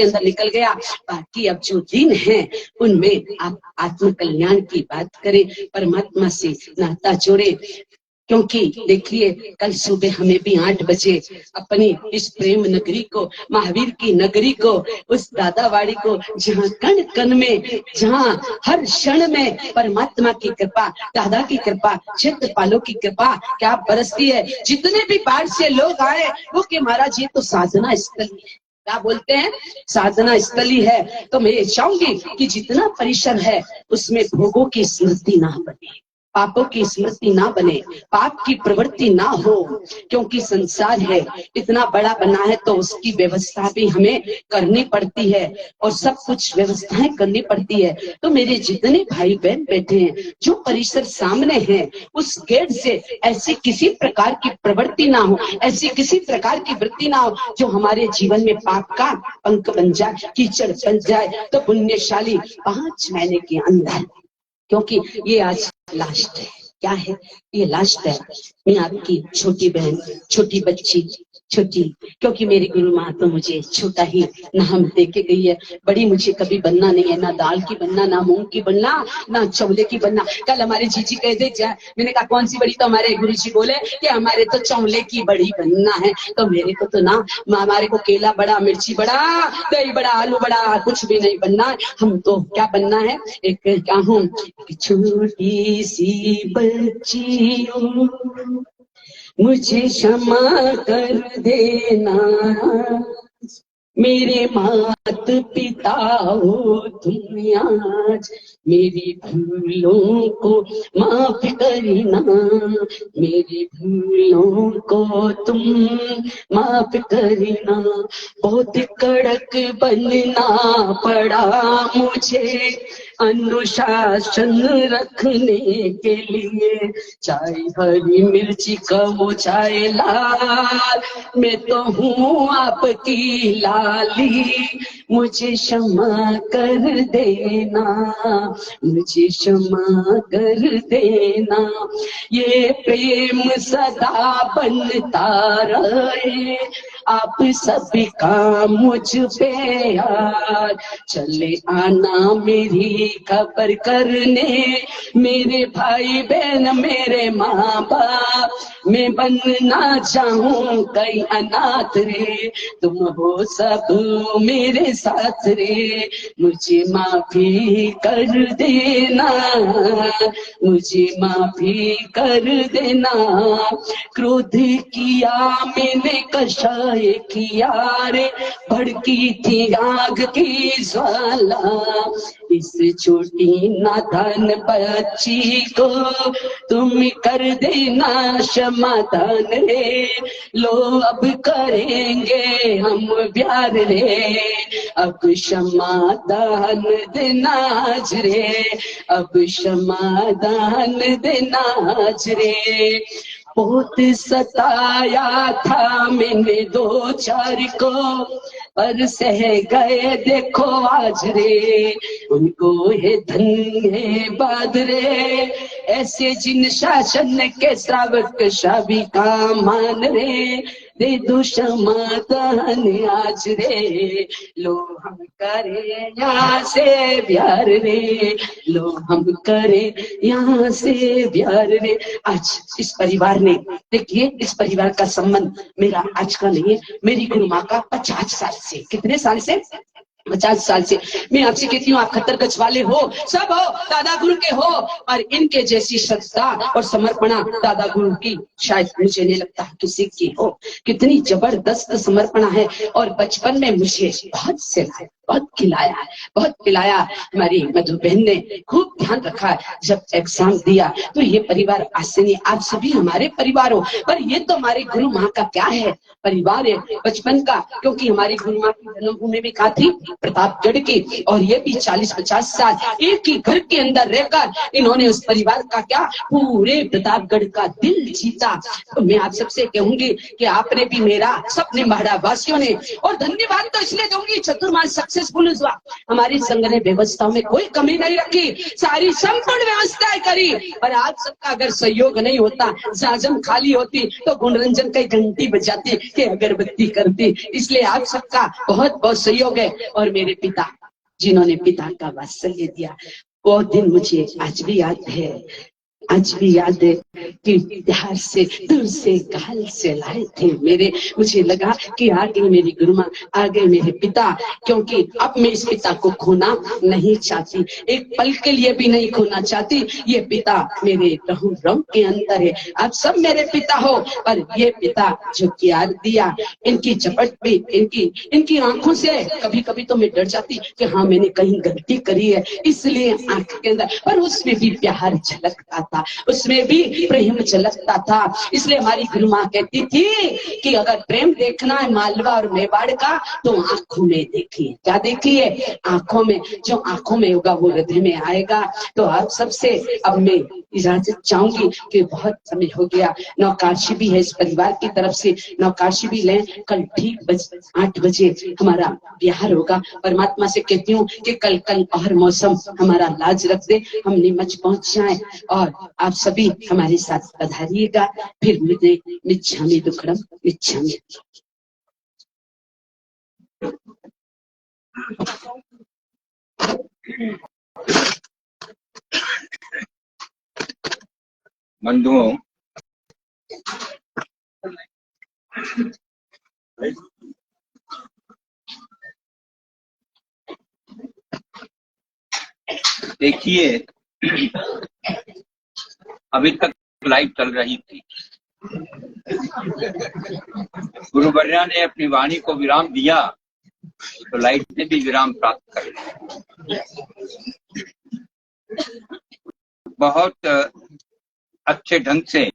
अंदर निकल गया। बाकी अब जो दिन है उनमें आप आत्म कल्याण की बात करें, परमात्मा से नाता जोड़े। क्योंकि देखिए कल सुबह हमें भी 8 बजे अपनी इस प्रेम नगरी को, महावीर की नगरी को, उस दादावाड़ी को, जहाँ कण कण में, जहाँ हर क्षण में परमात्मा की कृपा, दादा की कृपा, क्षेत्रपालों की कृपा क्या बरसती है। जितने भी बाहर से लोग आए वो कि महाराज ये तो साधना स्थली है, क्या बोलते हैं, साधना स्थली है। तो मैं ये चाहूंगी कि जितना परिसर है उसमें भोगों की स्मृति ना बने, पापों की स्मृति ना बने, पाप की प्रवृत्ति ना हो। क्योंकि संसार है इतना बड़ा बना है तो उसकी व्यवस्था भी हमें करनी पड़ती है और सब कुछ व्यवस्थाएं करनी पड़ती है। तो मेरे जितने भाई बहन बैठे हैं, जो परिसर सामने है, उस गेट से ऐसी किसी प्रकार की प्रवृत्ति ना हो, ऐसी किसी प्रकार की वृत्ति ना हो जो हमारे जीवन में पाप का पंख बन जाए, कीचड़ बन जाए। तो पुण्यशाली 5 महीने के अंदर, क्योंकि ये आज लास्ट है, क्या है ये लास्ट है। मैं आपकी छोटी बहन, छोटी बच्ची, छोटी, क्योंकि मेरी गुरु माँ तो मुझे छोटा ही नाम दे के गई है। बड़ी मुझे कभी बनना नहीं है, ना दाल की बनना, ना मूंग की बनना, ना चौले की बनना। कल हमारे जीजी कह दे जाए, मैंने कहा कौन सी बड़ी, तो हमारे गुरु जी बोले कि हमारे तो चौले की बड़ी बनना है। तो मेरे को तो ना, हमारे को केला बड़ा, मिर्ची बड़ा, दही बड़ा, आलू बड़ा, कुछ भी नहीं बनना है। हम तो क्या बनना है, एक क्या हूँ, छोटी सी बच्ची हूँ, मुझे क्षमा कर देना, मेरे मात पिता हो तुम आज, मेरी भूलों को माफ करना, मेरी भूलों को तुम माफ करना। बहुत कड़क बनना पड़ा मुझे अनुशासन रखने के लिए, चाहे हरी मिर्ची कहो चाहे लाल, मैं तो हूँ आपकी लाली, मुझे क्षमा कर देना, मुझे क्षमा कर देना। ये प्रेम सदा बनता रहे, आप सबका मुझ पे यार, चले आना मेरी खबर करने, मेरे भाई बहन, मेरे माँ बाप, मैं बनना चाहूँ कई अनाथ रे, तुम हो सब मेरे साथ रे, मुझे माफी कर देना, मुझे माफी कर देना। क्रोध किया मैंने कषाय किया रे, भड़की थी आग की ज्वाला, इस छोटी नादान बच्ची को तुम कर देना समाधान रे। लो अब करेंगे हम प्यार रे, अब क्षमादान देना आज रे, अब क्षमादान देना आज रे। बहुत सताया था मैंने 2-4 को, पर सह गए देखो आज रे, उनको है धन्यवाद रे, ऐसे जिन शासन के श्रावक शाबी का मान रे, दे दो समाधान आज रे। लो हम करे यहाँ से प्यार रे, लो हम करे यहाँ से प्यार रे। आज इस परिवार ने, देखिए इस परिवार का संबंध मेरा आज का नहीं है, मेरी गुरु माँ का 50 साल से, कितने साल से, 50 साल से मैं आपसे कहती हूँ, आप खत्तरगंज वाले हो, सब हो, दादा गुरु के हो, और इनके जैसी श्रद्धा और समर्पणा दादा गुरु की शायद मुझे नहीं लगता किसी की हो। कितनी जबरदस्त समर्पणा है। और बचपन में मुझे बहुत सिलाया, बहुत खिलाया, बहुत पिलाया। हमारी मधु बहन ने खूब ध्यान रखा। जब एग्जाम दिया तो ये परिवार आज से नहीं, आप सभी हमारे परिवार हो, पर ये तो हमारे गुरु माँ का क्या है, परिवार है बचपन का। क्योंकि हमारी गुरु माँ की जन्मभूमि भी कहाँ थी, प्रतापगढ़ की, और ये भी 40-50 साल एक ही घर के अंदर रहकर इन्होंने उस परिवार का क्या, पूरे प्रतापगढ़ का दिल जीता। तो मैं आप सबसे कहूंगी कि आपने भी मेरा, सबने महाड़ा वासियों ने, और धन्यवाद तो इसलिए दूंगी, चतुर्मास सक्सेसफुल हुआ। हमारी संघ ने व्यवस्थाओं में कोई कमी नहीं रखी, सारी संपूर्ण व्यवस्थाएं करी। और आप सबका अगर सहयोग नहीं होता, जाजम खाली होती, तो गुणरंजन की घंटी बजाती कि अगरबत्ती करती। इसलिए आप सबका बहुत बहुत सहयोग है। और मेरे पिता, जिन्होंने पिता का वात्सल्य दिया, वो दिन मुझे आज भी याद है। आज भी याद है कि बिहार से, दूर से, काल से लाए थे मेरे। मुझे लगा कि आ गई मेरी गुरु माँ, आ गए मेरे पिता। क्योंकि अब मैं इस पिता को खोना नहीं चाहती, एक पल के लिए भी नहीं खोना चाहती। ये पिता मेरे रहू रम के अंदर है। आप सब मेरे पिता हो, पर ये पिता जो प्यार दिया, इनकी झपट भी, इनकी आंखों से कभी कभी तो मैं डर जाती कि हाँ मैंने कहीं गलती करी है, इसलिए आंख के अंदर, पर उसमें भी प्यार झलकता था, उसमें भी प्रेम झलकता था। इसलिए हमारी गुरु माँ कहती थी कि अगर प्रेम देखना है मालवा और मेवाड़ का, तो आंखों में देखिए। क्या देखिए? आंखों में। जो आंखों में होगा वो हृदय में आएगा। तो आप सबसे अब मैं इजाजत चाहूंगी कि बहुत समय हो गया। नौकाशी भी है इस परिवार की तरफ से, नौकाशी भी लें। कल ठीक 8 बजे हमारा बिहार होगा। परमात्मा से कहती हूँ कि कल और मौसम हमारा लाज रख दे, हम नीमच पहुंच जाएं, और आप सभी हमारे साथ पधारिएगा। फिर मुझे मिच्छामी दुक्कड़म मिच्छामी। बंधुओं, देखिए, अभी तक लाइट चल रही थी। गुरुवर्या ने अपनी वाणी को विराम दिया तो लाइट ने भी विराम प्राप्त कर लिया। बहुत अच्छे ढंग से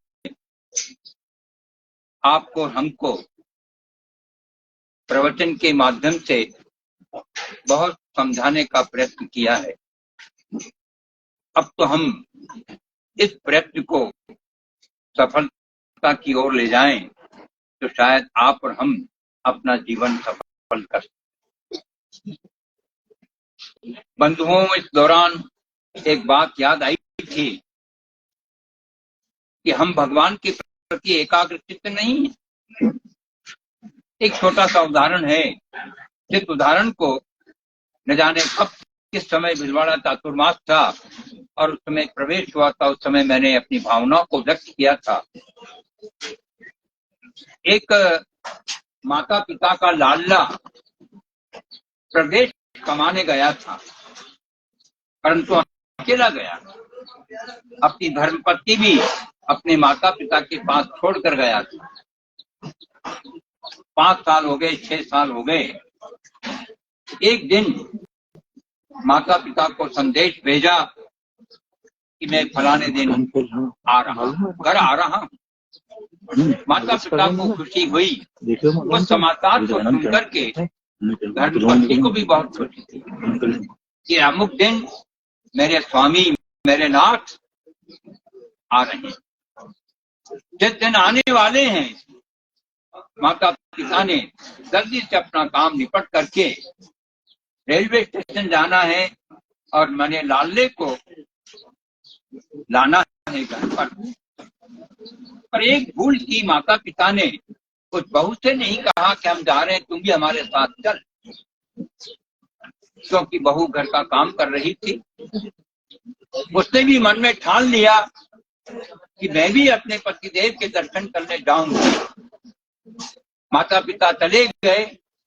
आपको, हमको प्रवचन के माध्यम से बहुत समझाने का प्रयत्न किया है। अब तो हम इस प्रयत्न को सफलता की ओर ले जाएं तो शायद आप और हम अपना जीवन सफल कर सकते। बंधुओं, इस दौरान एक बात याद आई थी कि हम भगवान के प्रति एकाग्रचित्त नहीं है। एक छोटा सा उदाहरण है। जिस उदाहरण को न जाने कब किस समय भिलवाड़ा चातुर्मास था और उस समय प्रवेश हुआ था, उस समय मैंने अपनी भावनाओं को व्यक्त किया था। एक माता पिता का लाडला प्रवेश कमाने गया था, परंतु अकेला गया। अपनी धर्मपत्नी भी अपने माता पिता के पास छोड़कर गया था। 5 साल हो गए, 6 साल हो गए। एक दिन माता पिता को संदेश भेजा कि मैं फलाने दिन आ रहा हूँ, घर आ रहा हूँ। माता पिता को खुशी हुई। उस समाचार को सुनकर के धर्मपत्नी को भी बहुत खुशी थी कि अमुक दिन मेरे स्वामी, मेरे नाथ आ रहे हैं। जिस दिन आने वाले हैं, माता पिता ने जल्दी से अपना काम निपट करके रेलवे स्टेशन जाना है और मैंने लाले को लाना है घर पर एक भूल की। माता पिता ने कुछ बहू से नहीं कहा कि हम जा रहे हैं, तुम भी हमारे साथ चल, क्योंकि बहू घर का काम कर रही थी। उसने भी मन में ठान लिया कि मैं भी अपने पतिदेव के दर्शन करने जाऊंगी। माता पिता चले गए,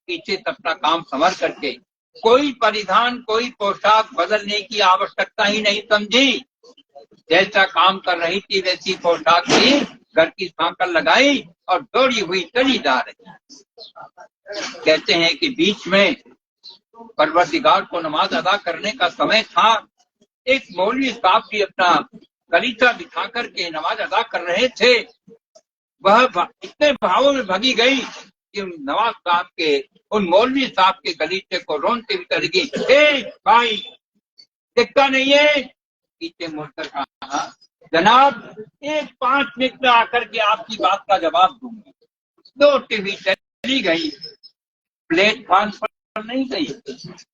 पीछे से अपना काम संभाल करके कोई परिधान, कोई पोशाक बदलने की आवश्यकता ही नहीं समझी। जैसा काम कर रही थी वैसी पोशाक थी, घर की सांकल लगाई और दौड़ी हुई चली जा रही। कहते हैं कि बीच में परवरदिगार को नमाज अदा करने का समय था। एक मौलवी साहब भी अपना गलीचा बिछा करके नमाज अदा कर रहे थे। वह इतने भावों में भगी गई कि नवाज साहब के, उन मौलवी साहब के गलीचे को रोनते हुए चली गई। ए भाई, दिखता नहीं है? पीछे मुड़कर कहा, जनाब एक 5 मिनट में आकर के आपकी बात का जवाब दूंगी। दौड़ती हुई चली गई। प्लेटफॉर्म पर नहीं गई,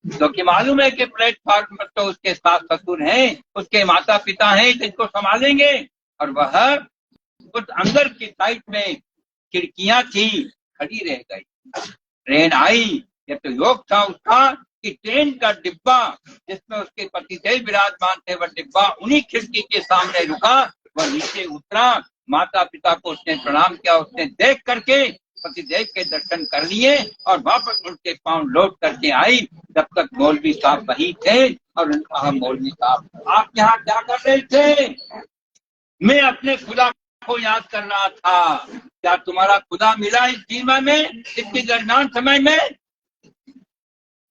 क्योंकि मालूम है कि प्लेटफॉर्म पर तो उसके सास ससुर हैं, उसके माता पिता हैं जिनको संभालेंगे, और वह उस अंदर की साइड में खिड़कियां थी, खड़ी रह गई। ट्रेन आई। ये तो योग था उसका कि ट्रेन का डिब्बा जिसमें उसके पतिदेव विराजमान थे, वह डिब्बा उन्हीं खिड़की के सामने रुका। वह नीचे उतरा, माता पिता को उसने प्रणाम किया। उसने देख करके पतिदेव के दर्शन कर लिए और वापस उनके पांव लौट करके आई। जब तक मौलवी साहब वही थे और उन्होंने कहा, मौलवी साहब आप यहाँ क्या कर रहे थे? मैं अपने खुदा को याद कर रहा था। क्या तुम्हारा खुदा मिला इस जीवन में, इतने दरमियान समय में?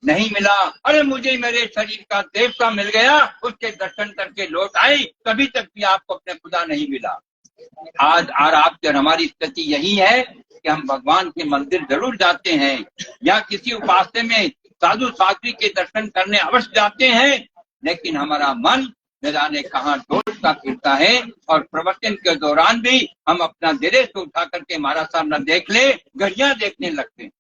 नहीं मिला। अरे मुझे मेरे शरीर का देवता मिल गया, उसके दर्शन करके लौट आई, कभी तक भी आपको अपने खुदा नहीं मिला। आज और आपकी और हमारी स्थिति यही है कि हम भगवान के मंदिर जरूर जाते हैं या किसी उपासना में साधु साध्वी के दर्शन करने अवश्य जाते हैं, लेकिन हमारा मन न जाने कहाँ डोलता फिरता है। और प्रवचन के दौरान भी हम अपना धीरे से उठा करके हमारा सामना देख ले, घड़ियां देखने लगते हैं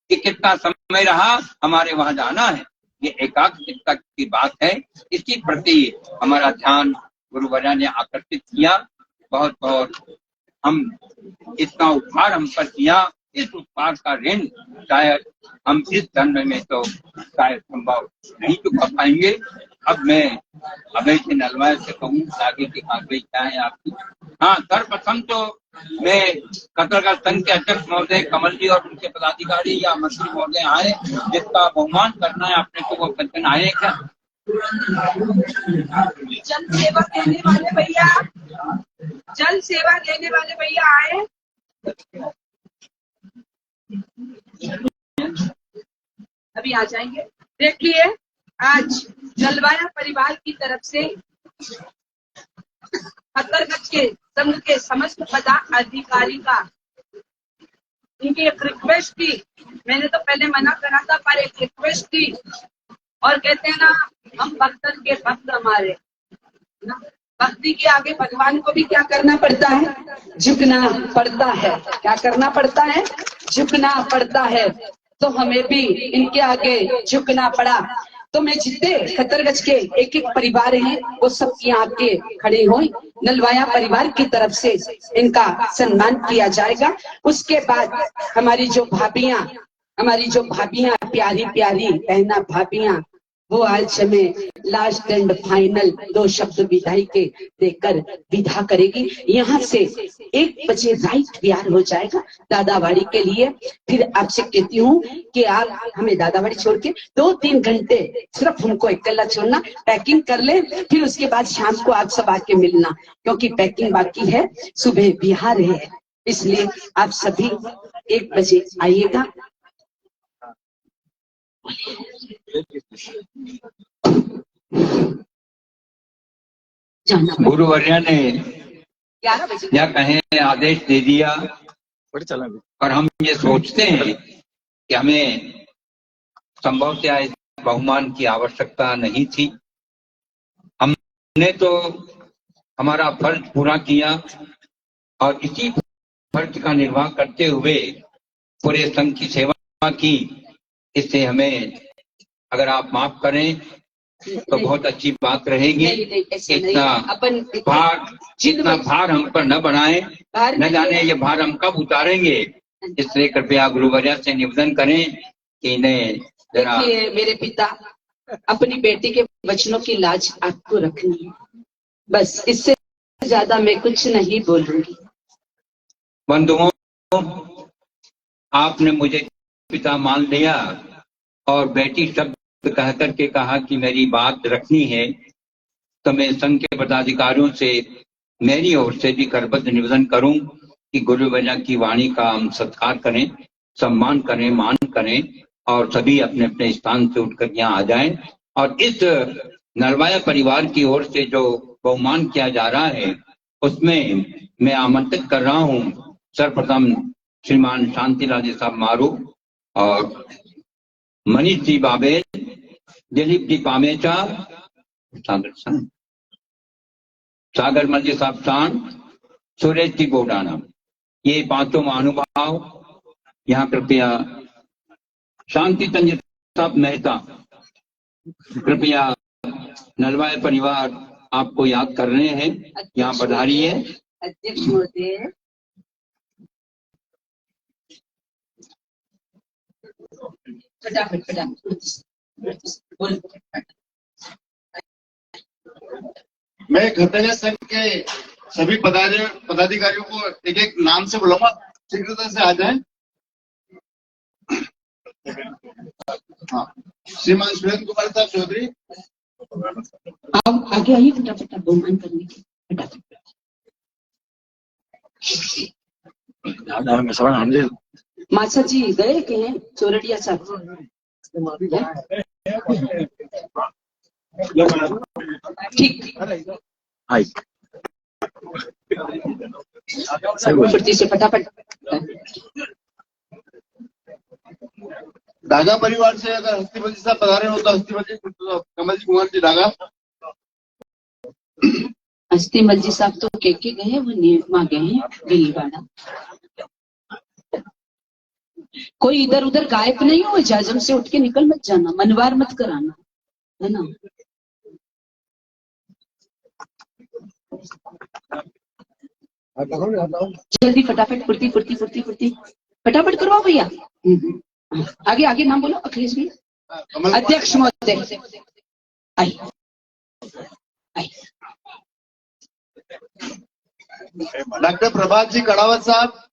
कि कितना समय रहा, हमारे वहां जाना है। ये एकाग्रता की बात है। इसके प्रति हमारा ध्यान गुरुवर्या ने आकर्षित किया। बहुत बहुत हम इसका उपहार हम पर किया। इस उपहार का ऋण शायद हम इस जन्म में तो शायद संभव नहीं चुका पाएंगे। अब मैं अभय से नलवाया से कहूँ आगे की बातें क्या है आपकी। हाँ, सर्वप्रथम तो मैं कतरगांव संघ के अध्यक्ष महोदय कमल जी और उनके पदाधिकारी या मंत्री महोदय आए, जिसका बहुमान करना है अपने को, वो बच्चन आए क्या? जन सेवा देने वाले भैया, जन सेवा देने वाले भैया आए। अभी आ जाएंगे। देखिए, आज जलवाया परिवार की तरफ से खतरगंज के संघ के समस्त पदाधिकारी का इनकी एक रिक्वेस्ट थी। मैंने तो पहले मना करा था, पर एक रिक्वेस्ट थी। और कहते हैं ना, हम भक्तन के भक्त हमारे ना, भक्ति के आगे भगवान को भी क्या करना पड़ता है? झुकना पड़ता है। क्या करना पड़ता है? झुकना पड़ता है। तो हमें भी इनके आगे झुकना पड़ा। तो मैं जितने खतरगंज के एक एक परिवार हैं, वो सब यहाँ आके खड़े हो। नलवाया परिवार की तरफ से इनका सम्मान किया जाएगा। उसके बाद हमारी जो भाभियां प्यारी प्यारी बहना भाभियां, वो आज हमें लास्ट एंड फाइनल 2 शब्द विदाई के देकर विदा करेगी। यहाँ से 1 बजे राइट तैयार हो जाएगा दादावाड़ी के लिए। फिर आपसे कहती हूँ कि आप हमें दादावाड़ी छोड़ के 2-3 घंटे सिर्फ हमको अकेला छोड़ना, पैकिंग कर ले। फिर उसके बाद शाम को आप सब आके मिलना, क्योंकि पैकिंग बाकी है, सुबह बिहार है, इसलिए आप सभी 1 बजे आइएगा। गुरुवर्या ने 11 बजे क्या कहें आदेश दे दिया, और हम ये सोचते हैं कि हमें संभवतः इस बहुमान की आवश्यकता नहीं थी। हमने तो हमारा फर्ज पूरा किया और इसी फर्ज का निर्वाह करते हुए पूरे संघ की सेवा की। इससे हमें अगर आप माफ करें तो बहुत अच्छी बात रहेगी। इतना भार हम पर न बढ़ाएं, न जाने ये भार हम कब उतारेंगे। इसलिए कृपया गुरुवर्या से निवेदन करें कि इन्हें जरा। मेरे पिता, अपनी बेटी के वचनों की लाज आपको रखनी है, बस इससे ज्यादा मैं कुछ नहीं बोलूंगी। बंधुओं, आपने मुझे पिता मान लिया और बेटी शब्द कह करके कहा कि मेरी बात रखनी है, तो मैं संघ के पदाधिकारियों से मेरी ओर से भी करबद्ध निवेदन करूं कि गुरुवेला की वाणी का हम सत्कार करें, सम्मान करें, मान करें और सभी अपने अपने स्थान से उठकर यहाँ आ जाएं। और इस नरवाया परिवार की ओर से जो बहुमान किया जा रहा है उसमें मैं आमंत्रित कर रहा हूं सर्वप्रथम श्रीमान शांतिलाल जी साहब मारू और मनीष जी बाबेल, दिलीप जी पामेचा, सागर मल जी साहब शान, सुरेश जी गोडाना, ये पांचों महानुभाव यहाँ कृपया। शांति तंज साहब मेहता, कृपया नलवाय परिवार आपको याद कर रहे हैं, यहाँ पधारिए। अध्यक्ष महोदय, फटाफट मैं घटना संघ के सभी पदाधिकारियों को एक एक नाम से बुलाऊंगा, शीघ्रता से आ जाएं। हाँ, श्रीमान सुरेंद्र कुमार साहब चौधरी, आप आगे आइए फटाफट बहुमान करने के फटाफट। माछा जी गए के हैं चोरडिया साहब? ठीक, फुर्ती से फटाफट। डागा परिवार से अगर हस्तीपति साहब पधारे हो तो हस्तीपति कमल कुमार जी डागा। हस्तीमल जी साहब तो के गए हैं, वो वहां गए हैं दिल्लीवाड़ा। कोई इधर उधर गायब नहीं हो, जाजम से उठ के निकल मत जाना, मनवार मत कराना, है ना। जल्दी फटाफट, फुर्ती फुर्ती फुर्ती फुर्ती फटाफट करवाओ भैया। आगे आगे नाम बोलो। अखिलेश जी, अध्यक्ष महोदय आई। डॉक्टर प्रभात जी कड़ावत साहब,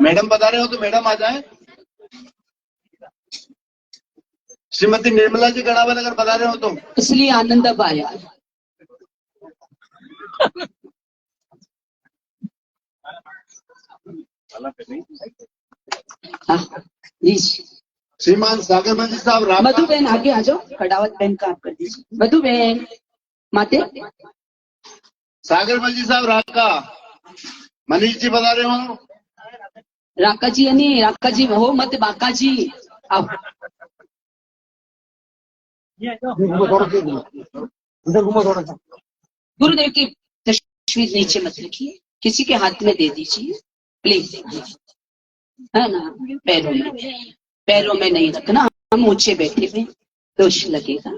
मैडम बता रहे हो तो मैडम आ जाएं। श्रीमती निर्मला जी कड़ावत अगर बता रहे हो तो, इसलिए आनंद अब आया। जी श्रीमान सागर मंजी साहब, मधु बहन आगे आ जाओ, कड़ावत बहन का आप कर दीजिए। मधु बहन माते, सागर मंजी साहब राका, मनीष जी बता रहे हो। राका जी यानी राका जी हो मत बाका जी, आओ। गुरुदेव की तस्वीर नीचे मत रखिए, किसी के हाथ में दे दीजिए प्लीज, है ना। पैरों में नहीं रखना, हम ऊंचे बैठे हुए दोष लगेगा।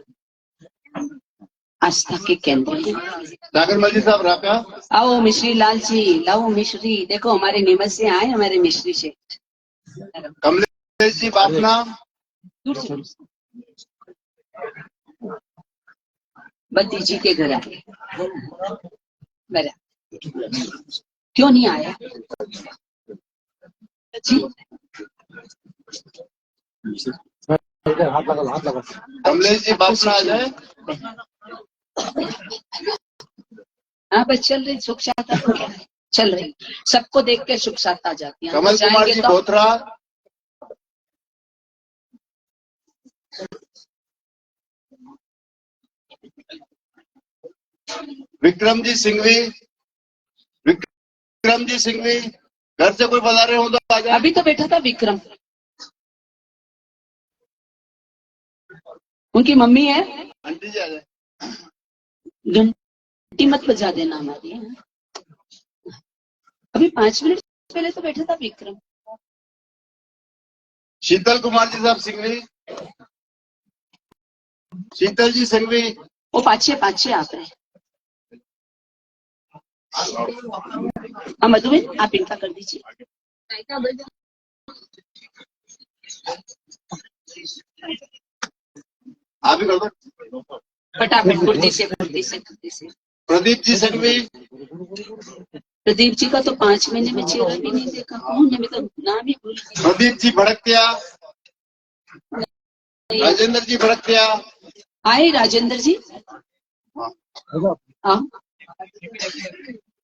आस्था के केंद्र है। सागर मंजी साहब राका, आओ मिश्री लाल जी, लाओ मिश्री। देखो हमारे नीमच से आए हमारे मिश्री से। कमलेश जी बापना, बद्दी जी के घर आए, बरा क्यों नहीं आया जी? कमलेश जी बापना आ जाए। हाँ बस चल रही सुख शांति तो क्या है, चल रही, सबको देख के सुख शांति आ जाती है। कमल कुमार जी बोथरा, विक्रम जी सिंघवी, विक्रम जी सिंघवी, घर से कोई बता रहे हो तो आ जाए। अभी तो बैठा था विक्रम, उनकी मम्मी है। आंटी जी आ जाए। घंटी मत बजा देना हमारी। अभी 5 मिनट पहले तो बैठा था विक्रम। शीतल कुमार जी साहब सिंघवी, शीतल जी सिंघवी, वो पाछे आप रहे। मधु बहन आप इनका कर दीजिए। आप भी कर दो फटाफट, फुर्ती से। प्रदीप जी सिंघवी, प्रदीप जी का तो 5 महीने में चेहरा भी नहीं देखा, कौन है, मैं तो नाम ही भूल गई। प्रदीप जी भड़किया, राजेंद्र जी भड़किया। आए राजेंद्र जी। हाँ,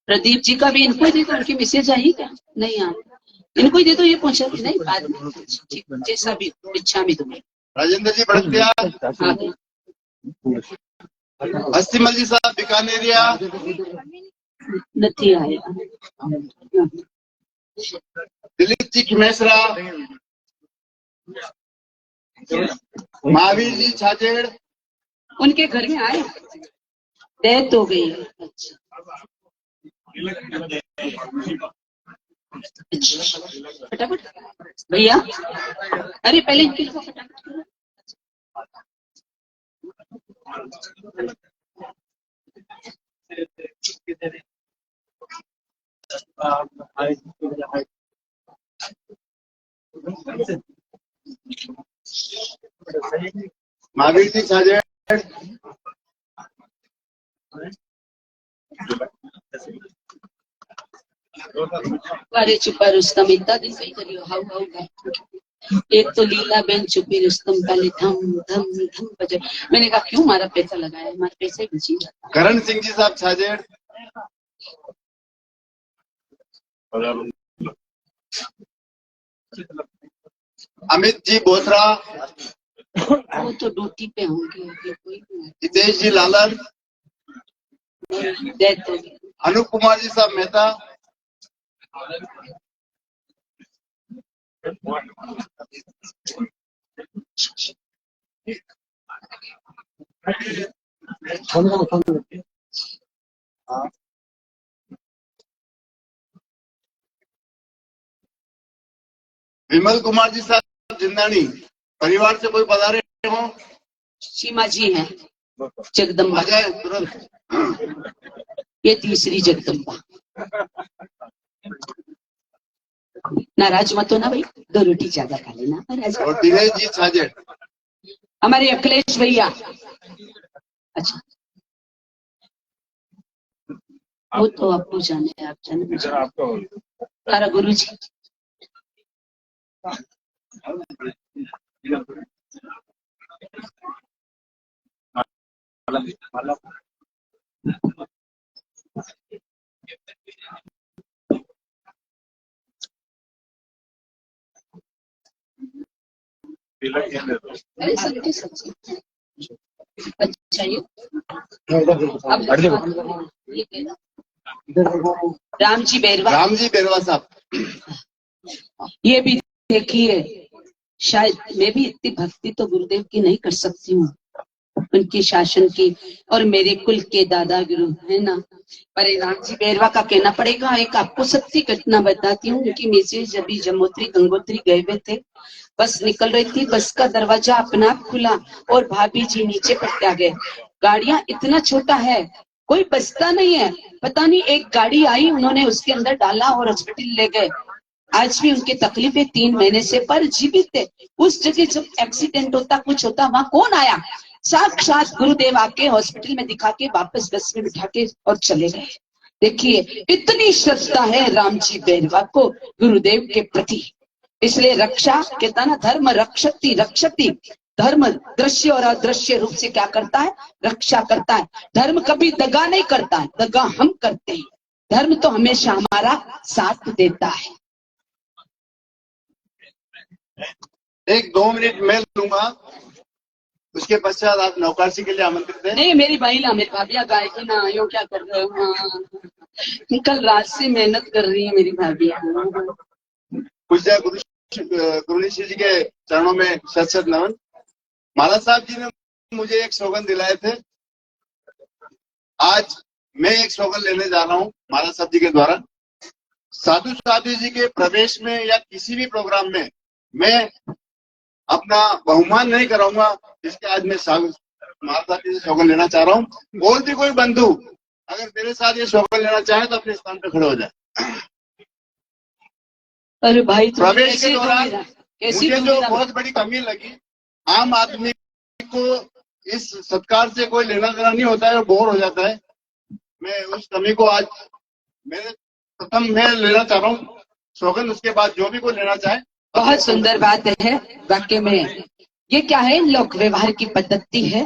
प्रदीप जी का भी इनको ही दे दो, उनकी मैसेज आई क्या? नहीं आ, इनको ही दे दो, ये पहुंचा नहीं बाद में, ठीक, जैसा भी इच्छा में तुम्हें। राजेंद्र जी भड़किया। हाँ, हस्तीमल जी साहब बीकानेरिया। नहीं आया। दिलीप जी खिमेसरा। महावीर जी छाजेड़। उनके घर में आए, डेथ हो गई। अच्छा, फटाफट भैया, अरे पहले इनके लिए फटाफट करो। महावीर जी छाजेड़। अरे चुपा रुस्तम, इतना दिन कहीं करियो हाउ हाउ का। एक तो लीला बेन चुपी रुस्तम पहले धम धम धम बजे। मैंने कहा क्यों मारा पैसा लगाया, हमारे पैसे बची। करण सिंह जी साहब छाजेड़। अमित जी बोथरा। वो तो ड्यूटी पे होंगे अभी, कोई नहीं। हितेश जी लालन। डेथ हो गई। अनूप कुमार जी साहब मेहता। विमल कुमार जी साहब जिंदानी। परिवार से कोई पधारे हो? सीमा जी हैं, जगदम्बा। आ जाए तुरंत। ये तीसरी जगदम्बा। नाराज मत हो ना भाई, 2 रोटी ज्यादा खा लेना। नाराज और दिनेश जी छाजेड़। हमारे अखिलेश भैया। अच्छा, वो तो आपको जाने, आप जाने तारा गुरु जी। अरे सच्ची सच्ची। अच्छा ये राम जी बैरवा। राम जी बेरवा साहब। ये भी देखिए, शायद मैं भी इतनी भक्ति तो गुरुदेव की नहीं कर सकती हूँ, उनके शासन की, और मेरे कुल के दादा गुरु है ना। पर राम जी बैरवा का कहना पड़ेगा। एक आपको सच्ची घटना बताती हूँ। उनकी मैसेज अभी जमोत्री गंगोत्री गए हुए थे, बस निकल रही थी, बस का दरवाजा अपना आप खुला और भाभी जी नीचे पटका गए। गाड़ियां इतना छोटा है, कोई बचता नहीं है। पता नहीं एक गाड़ी आई, उन्होंने उसके अंदर डाला और हॉस्पिटल ले गए। आज भी उनकी तकलीफें 3 महीने से, पर जीवित थे। उस जगह जब एक्सीडेंट होता, कुछ होता, वहां कौन आया? साक्षात गुरुदेव आके हॉस्पिटल में दिखा के वापस बस में बिठा के और चले गए। देखिए इतनी श्रद्धा है राम जी बैरवा को गुरुदेव के प्रति। इसलिए रक्षा कहता ना, धर्म रक्षति रक्षति। धर्म दृश्य और अदृश्य रूप से क्या करता है? रक्षा करता है। धर्म कभी दगा नहीं करता है, दगा हम करते हैं। धर्म तो हमेशा हमारा साथ देता है। 1-2 मिनट मैं लूंगा, उसके पश्चात आप नौकाशी के लिए आमंत्रित हैं। नहीं मेरी बहना, मेरी भाभिया गायकी ना, यो क्या कर रहे हो? हाँ, कल रात से मेहनत कर रही है मेरी भाभिया। पूज्य गुरुनिश्चय जी के चरणों में शत शत नमन। माला साहब जी ने मुझे एक स्लोगन दिलाए थे, आज मैं एक स्लोगन लेने जा रहा हूँ माला साहब जी के द्वारा। साधु साधु जी के प्रवेश में या किसी भी प्रोग्राम में मैं अपना बहुमान नहीं कराऊंगा, इसके आज मैं माला साहब जी से स्लोगन लेना चाह रहा हूँ। और भी कोई बंधु अगर मेरे साथ ये स्लोगन लेना चाहे तो अपने स्थान पर खड़े हो जाए। अरे भाई प्रवेश के दौरान मुझे जो बहुत बड़ी कमी लगी, आम आदमी को इस सत्कार से कोई लेना देना नहीं होता है और बोर हो जाता है। मैं उस कमी को आज मेरे प्रथम मैं लेना चाह रहा हूँ स्लोगन, उसके बाद जो भी कोई लेना चाहे। बहुत सुंदर बात है वाक्य में। ये क्या है, लोक व्यवहार की पद्धति है,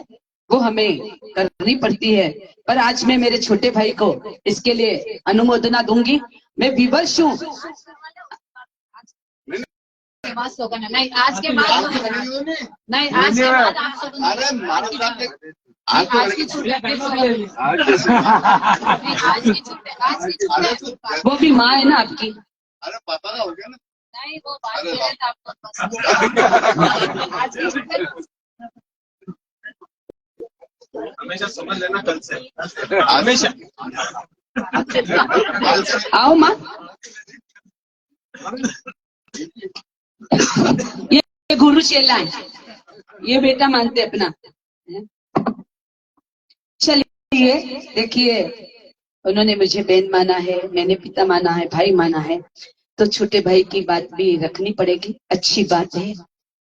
वो हमें करनी पड़ती है। पर आज मैं मेरे छोटे भाई को इसके लिए अनुमोदना दूंगी। मैं विवश हूँ। नहीं, आज के बाद नहीं, आज के बाद आप सब अरे मानव साहब आज की छुट्टी वो भी माँ है ना आपकी। अरे पता ना हो गया ना। नहीं, वो बात कर रहे थे आपको। आज की छुट्टी हमेशा समझ लेना कल से, हमेशा आओ माँ। ये गुरु चेला है, ये बेटा मानते अपना। चलिए देखिए, उन्होंने मुझे बहन माना है, मैंने पिता माना है, भाई माना है, तो छोटे भाई की बात भी रखनी पड़ेगी। अच्छी बात है,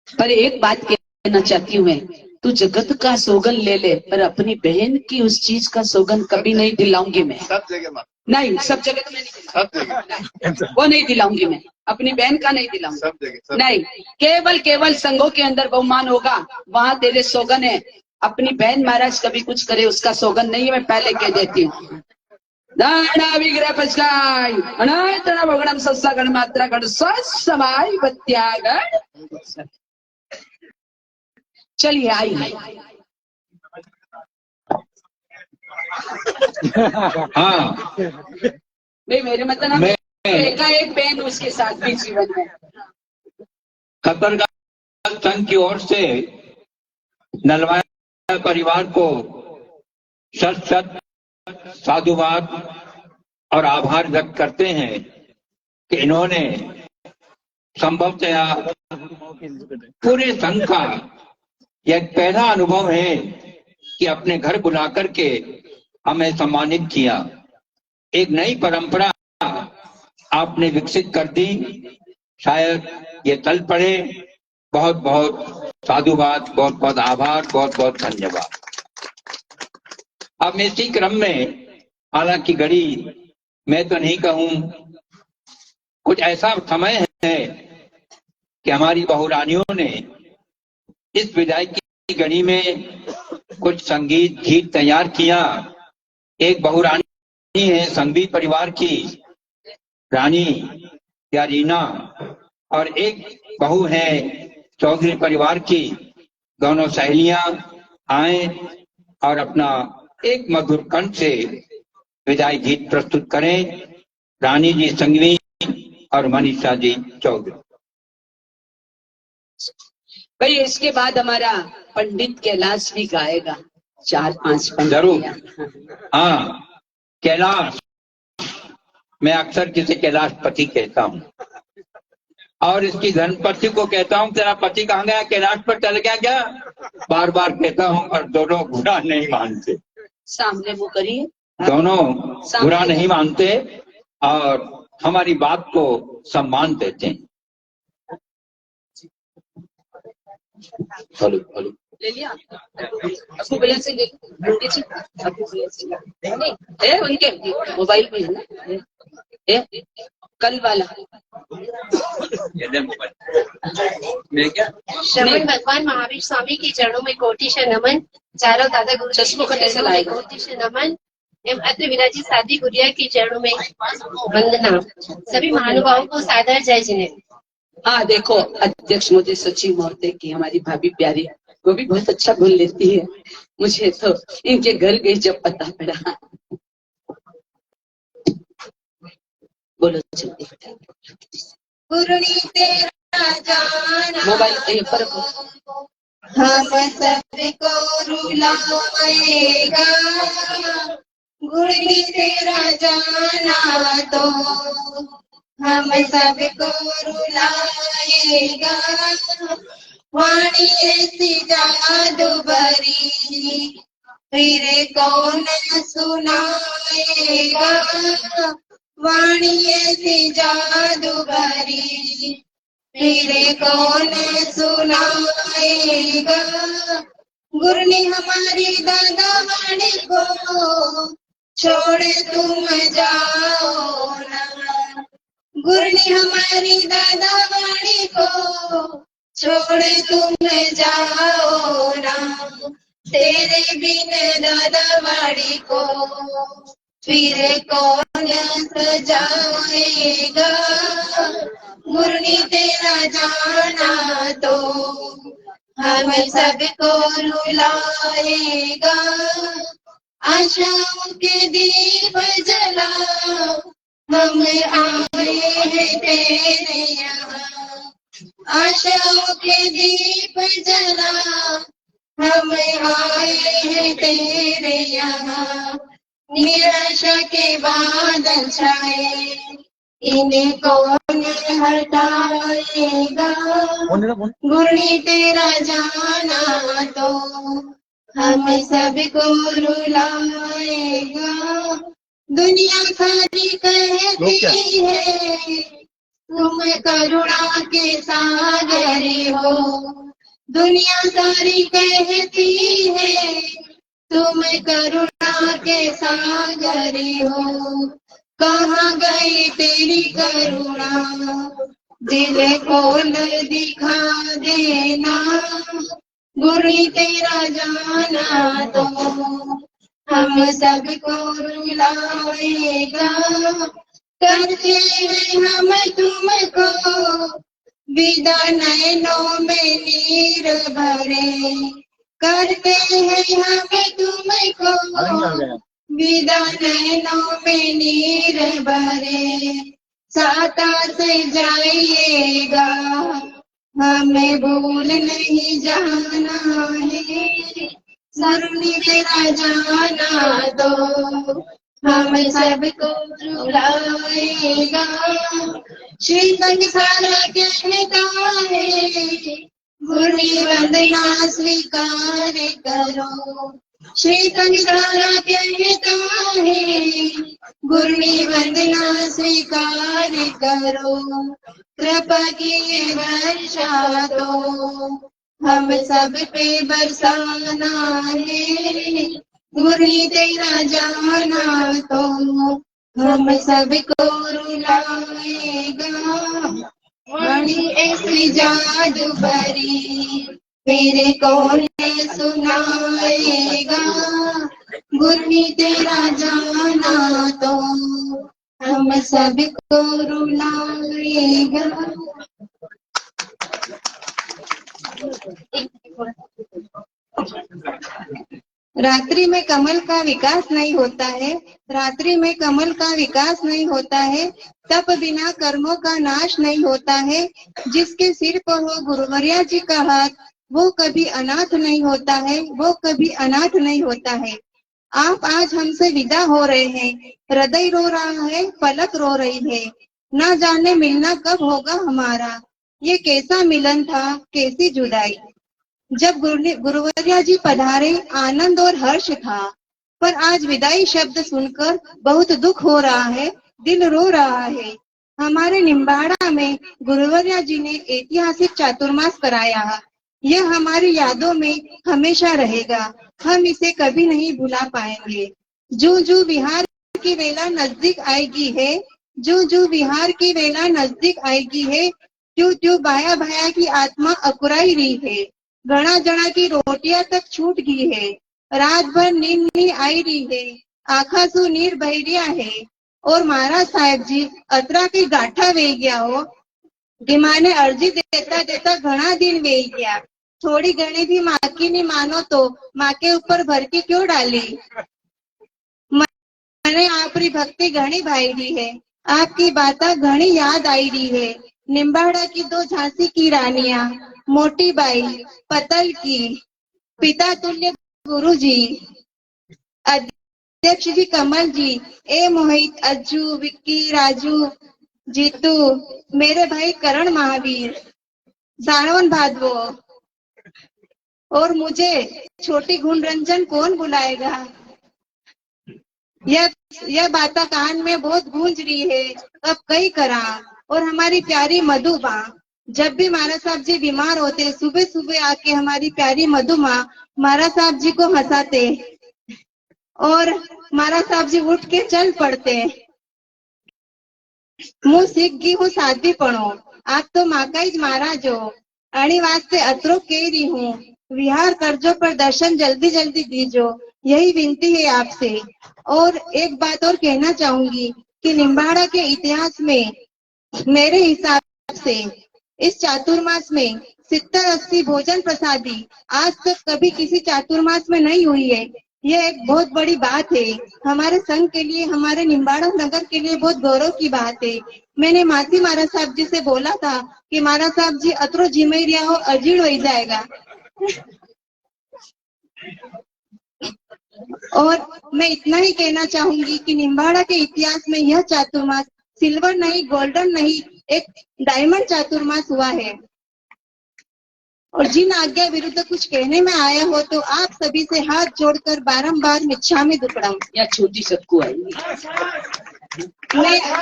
पर एक बात कहना चाहती हूँ मैं, तू जगत का सोगन ले ले, पर अपनी बहन की उस चीज का सोगन कभी नहीं दिलाऊंगी मैं। सब जगह माँ, नहीं, सब जगह तो मैं नहीं सब जगह, दिलाऊंगी, वो नहीं दिलाऊंगी मैं, अपनी बहन का नहीं दिलाऊंगी। सब जगह नहीं, केवल संघों के अंदर बहुमान होगा, वहां तेरे सोगन है। अपनी बहन महाराज कभी कुछ करे उसका सोगन नहीं है, मैं पहले कह देती हूँ। दाड़ा विग्रह पचकाय अनायतना भगणम सस्सा गण मात्रा गण समाय बत्यागण। चलिए आइए। हाँ, नहीं, मेरे मतलब मैं एकाएक बहन उसके साथ भी जीवन में। कतरगाम संघ की ओर से नलवाया परिवार को शत शत साधुवाद और आभार व्यक्त करते हैं कि इन्होंने संभवतया पूरे संघ का यह पहला अनुभव है कि अपने घर बुला करके हमें सम्मानित किया। एक नई परंपरा आपने विकसित कर दी, शायद ये तल पड़े। बहुत बहुत साधुवाद, बहुत बहुत आभार, बहुत बहुत धन्यवाद। अब इसी क्रम में, हालांकि घड़ी मैं तो नहीं कहूं, कुछ ऐसा समय है कि हमारी बहुरानियों ने इस विदाई की घड़ी में कुछ संगीत गीत तैयार किया। एक बहुरानी है संगीत परिवार की, रानी प्यारीना, और एक बहू है चौधरी परिवार की। दोनों सहेलियां आए और अपना एक मधुर कंठ से विदाई गीत प्रस्तुत करें। रानी जी संगवी और मनीषा जी चौधरी। भाई इसके बाद हमारा पंडित कैलाश भी गाएगा 4-5 जरूर। पंक्तियां। हाँ, कैलाश, मैं अक्सर किसे कैलाश पति कहता हूँ, और इसकी धर्मपत्नी को कहता हूँ तेरा पति कहाँ गया, कैलाश पर चल गया क्या? बार बार कहता हूँ, पर दोनों बुरा नहीं मानते। सामने वो करिए, दोनों बुरा नहीं मानते और हमारी बात को सम्मान देते हैं। हेलो हेलो, ले लिया आपको भैया से, ले आपको भैया से नहीं है, उनके मोबाइल में है ना, है कल वाला। मैं क्या श्रवण भगवान महावीर स्वामी के चरणों में कोटि से नमन। चारों दादा गुरु चश्मों का कैसा में लाएगा? कोटि से नमन एवं अत्र विराजी सादी गुड़िया के चरणों में वंदना। सभी महानुभावों को सादर जय जिनेन्द्र। हाँ देखो, अध्यक्ष मोदी सचिव महोदय की हमारी भाभी प्यारी, वो भी बहुत अच्छा बोल लेती है। मुझे तो इनके घर गई जब पता पड़ा। बोलो जल्दी। गुरुनी तेरा जाना मोबाइल पर हम सबको रुलाएगा। गुरुनी तेरा जाना तो हम सबको रुलाएगा। वाणी ऐसी जादू भरी फिर कौन सुनाएगा। वाणी ऐसी जादू भरी फिर कौन सुनाएगा। गुरु ने हमारी दादा वाणी को छोड़ तुम जाओ ना। गुरु ने हमारी दादा वाणी को छोड़ तुम जाओ ना, तेरे बिन दादावाड़ी को फिर कौन सजाएगा, मुरली तेरा जाना तो हम सबको रुलाएगा। आशाओं के दीप जला हम आए हैं तेरे यहाँ, आशाओं के दीप जला हम आए हैं तेरे यहाँ। निराशा के बादल छाए इन्हें कौन हटाएगा, मुरली तेरा जाना तो हम सबको रुलाएगा। दुनिया सारी कहती है तुम करुणा के सागर हो, दुनिया सारी कहती है तुम करुणा के सागर हो। कहाँ गई तेरी करुणा, दिल खोल दिखा देना, मुरली तेरा जाना तो हम सबको रुलाएगा। करते हैं हम तुमको विदा नैनों में नीर भरे, करते हैं हम तुमको विदा नैनों में नीर भरे। साता से जाइएगा हमें भूल नहीं जाना है, मुरली तेरा जाना तो हम सबको रुलाएगा। श्री संसारा कहता है मुरली वंदना स्वीकार करो, श्री संसारा कहता है मुरली वंदना स्वीकार करो। कृपा की वर्षा दो हम सब पे बरसाना है, मुरली तेरा जाना तो हम सबको रुलाएगा। वाणी ऐसी जादू भरी मेरे कौन सुनाएगा, मुरली तेरा जाना तो हम सबको रुलाएगा। रात्रि में कमल का विकास नहीं होता है, रात्रि में कमल का विकास नहीं होता है, तप बिना कर्मों का नाश नहीं होता है। जिसके सिर पर हो गुरुवर्या जी का हाथ वो कभी अनाथ नहीं होता है, वो कभी अनाथ नहीं होता है। आप आज हमसे विदा हो रहे हैं, हृदय रो रहा है, पलक रो रही है, ना जाने मिलना कब होगा हमारा। ये कैसा मिलन था, कैसी जुदाई। जब गुरुवर्या जी पधारे आनंद और हर्ष था, पर आज विदाई शब्द सुनकर बहुत दुख हो रहा है, दिल रो रहा है। हमारे निम्बाड़ा में गुरुवर्या जी ने ऐतिहासिक चातुर्मास कराया, यह हमारी यादों में हमेशा रहेगा, हम इसे कभी नहीं भुला पाएंगे। जू जू विहार की वेला नजदीक आएगी है, जू जू विहार की वेला नजदीक आएगी है, त्यों त्यों बाया भाया की आत्मा अकुराई रही है। घना जना की रोटियां तक छूट गई है, रात भर नींद नहीं आई रही है, आखा सु नीर बहरिया है। और महाराज साहेब जी अतरा की गाठा वे गया हो, दिमाने अर्जी देता देता घना दिन वे गया। थोड़ी घनी भी माँ की नहीं मानो तो माँ के ऊपर भरकी क्यों डाली। मैंने आपकी भक्ति घनी भाई रही है, आपकी बातें घनी याद आई रही है। निम्बाड़ा की दो झांसी की रानियां, मोटी बाई पतल की, पिता तुल्य गुरु जी, अध्यक्ष जी कमल जी, ए मोहित, अज्जू, विक्की, राजू, जीतू, मेरे भाई करण महावीर, सावन भादवो, और मुझे छोटी गुण रंजन कौन बुलाएगा। यह बातें कान में बहुत गूंज रही है, अब कई करा। और हमारी प्यारी मधु माँ, जब भी महाराज साहब जी बीमार होते सुबह सुबह आके हमारी प्यारी मधु माँ महाराज साहब जी को हंसाते और महाराज साहब जी उठ के चल पड़ते। मुँह सीख गई हूँ साथी पढ़ो, आप तो माँ का ही महाराज हो। अणी वास्ते अतरो कह रही हूँ, विहार करजो पर दर्शन जल्दी जल्दी दीजो, यही विनती है आपसे। और एक बात और कहना चाहूंगी कि निम्बाड़ा के इतिहास में मेरे हिसाब से इस चातुर्मास में 70-80 भोजन प्रसादी आज तक कभी किसी चातुर्मास में नहीं हुई है। यह एक बहुत बड़ी बात है, हमारे संघ के लिए, हमारे निम्बाड़ा नगर के लिए बहुत गौरव की बात है। मैंने मासी महाराज साहब जी से बोला था कि महाराज साहब जी अतरो जिमेरिया हो अजीड़ हो जाएगा। और मैं इतना ही कहना चाहूंगी कि निम्बाड़ा के इतिहास में यह चातुर्मास सिल्वर नहीं, गोल्डन नहीं, एक डायमंड चातुर्मास हुआ है। और जिन आज्ञा विरुद्ध कुछ कहने में आया हो तो आप सभी से हाथ जोड़कर बारंबार मिच्छामी दुक्कडम। या छोटी सबको आएगी।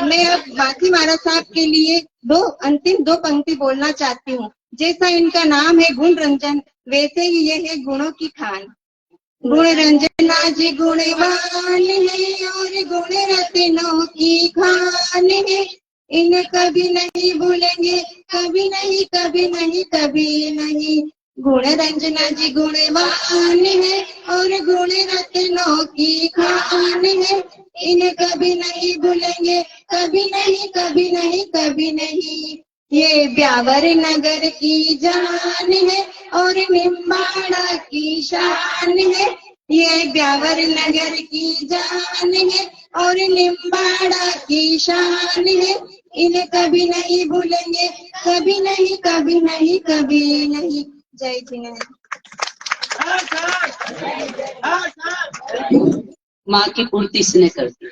मैं अब माथी महाराज साहब के लिए अंतिम दो पंक्ति बोलना चाहती हूँ। जैसा इनका नाम है गुण रंजन, वैसे ही ये है गुणों की खान। गुण रंजना जी गुणवान है और गुण रत्नों की खान है, इन्हें कभी नहीं भूलेंगे, कभी नहीं, कभी नहीं, कभी नहीं। गुण रंजना जी गुणवान है और गुण रत्नों की खान है, इन्हें कभी नहीं भूलेंगे, कभी नहीं, कभी नहीं, कभी नहीं। ये ब्यावर नगर की जान है और निम्बाड़ा की शान है, ये ब्यावर नगर की जान है और निम्बाड़ा की शान है, इन्हें कभी नहीं भूलेंगे, कभी नहीं, कभी नहीं, कभी नहीं। जय जिनेंद्र। माँ की पूर्ति इसने कर दी।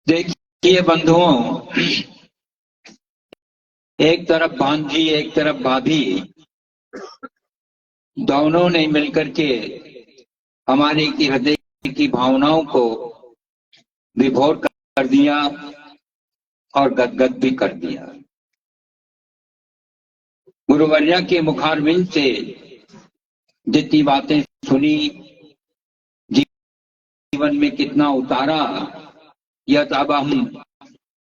देखिए बंधुओं, एक तरफ भांजी एक तरफ भाभी, दोनों ने मिलकर के हमारे की हृदय की भावनाओं को विभोर कर दिया और गदगद भी कर दिया। गुरुवर्या के मुखारविंद से जितनी बातें सुनी, जीवन में कितना उतारा, यह तो अब हम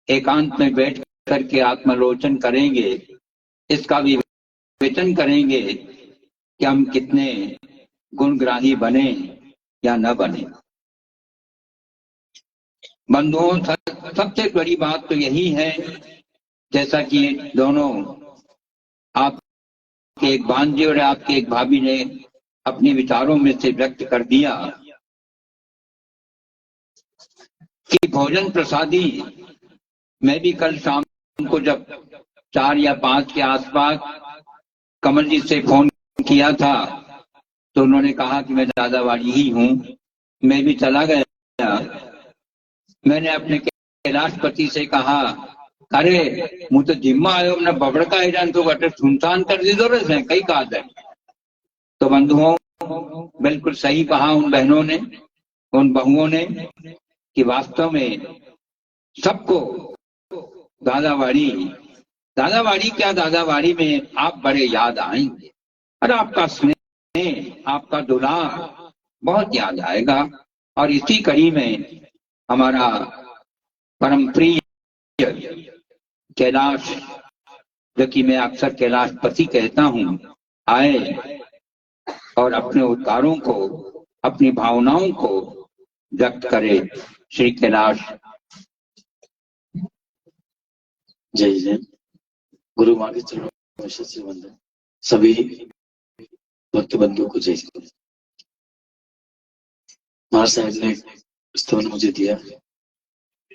एकांत में बैठ करके आत्मलोचन करेंगे, इसका विवेचन करेंगे कि हम कितने गुणग्राही बने या न बने। बंधुओं, सबसे बड़ी बात तो यही है, जैसा कि दोनों आपके एक भांजे और आपके एक भाभी ने अपने विचारों में से व्यक्त कर दिया कि भोजन प्रसादी, मैं भी कल शाम को जब 4 या 5 के आसपास कमल जी से फोन किया था तो उन्होंने कहा कि मैं दादावाड़ी ही हूँ, मैं भी चला गया। मैंने अपने कैलाशपति से कहा, अरे मुझे तो जिम्मा आयो ने बबड़का ईरान तो वटे सुनसान कर दीदो रे कई कहा है। तो बंधुओं, बिल्कुल सही कहा उन बहनों ने, उन बहुओं ने कि वास्तव में सबको दादावाड़ी क्या, दादावाड़ी में आप बड़े याद आएंगे और आपका स्नेह, आपका दुलार बहुत याद आएगा। और इसी कड़ी में हमारा परम प्रिय कैलाश, जो कि मैं अक्सर कैलाशपति कहता हूँ, आए और अपने उद्गारों को, अपनी भावनाओं को व्यक्त करे। श्री कैलाश। जय जय। गुरु माँ के चरणों में शत वंदन। सभी भक्त बंधुओं को जय जय। महाराज साहब ने स्तवन मुझे दिया,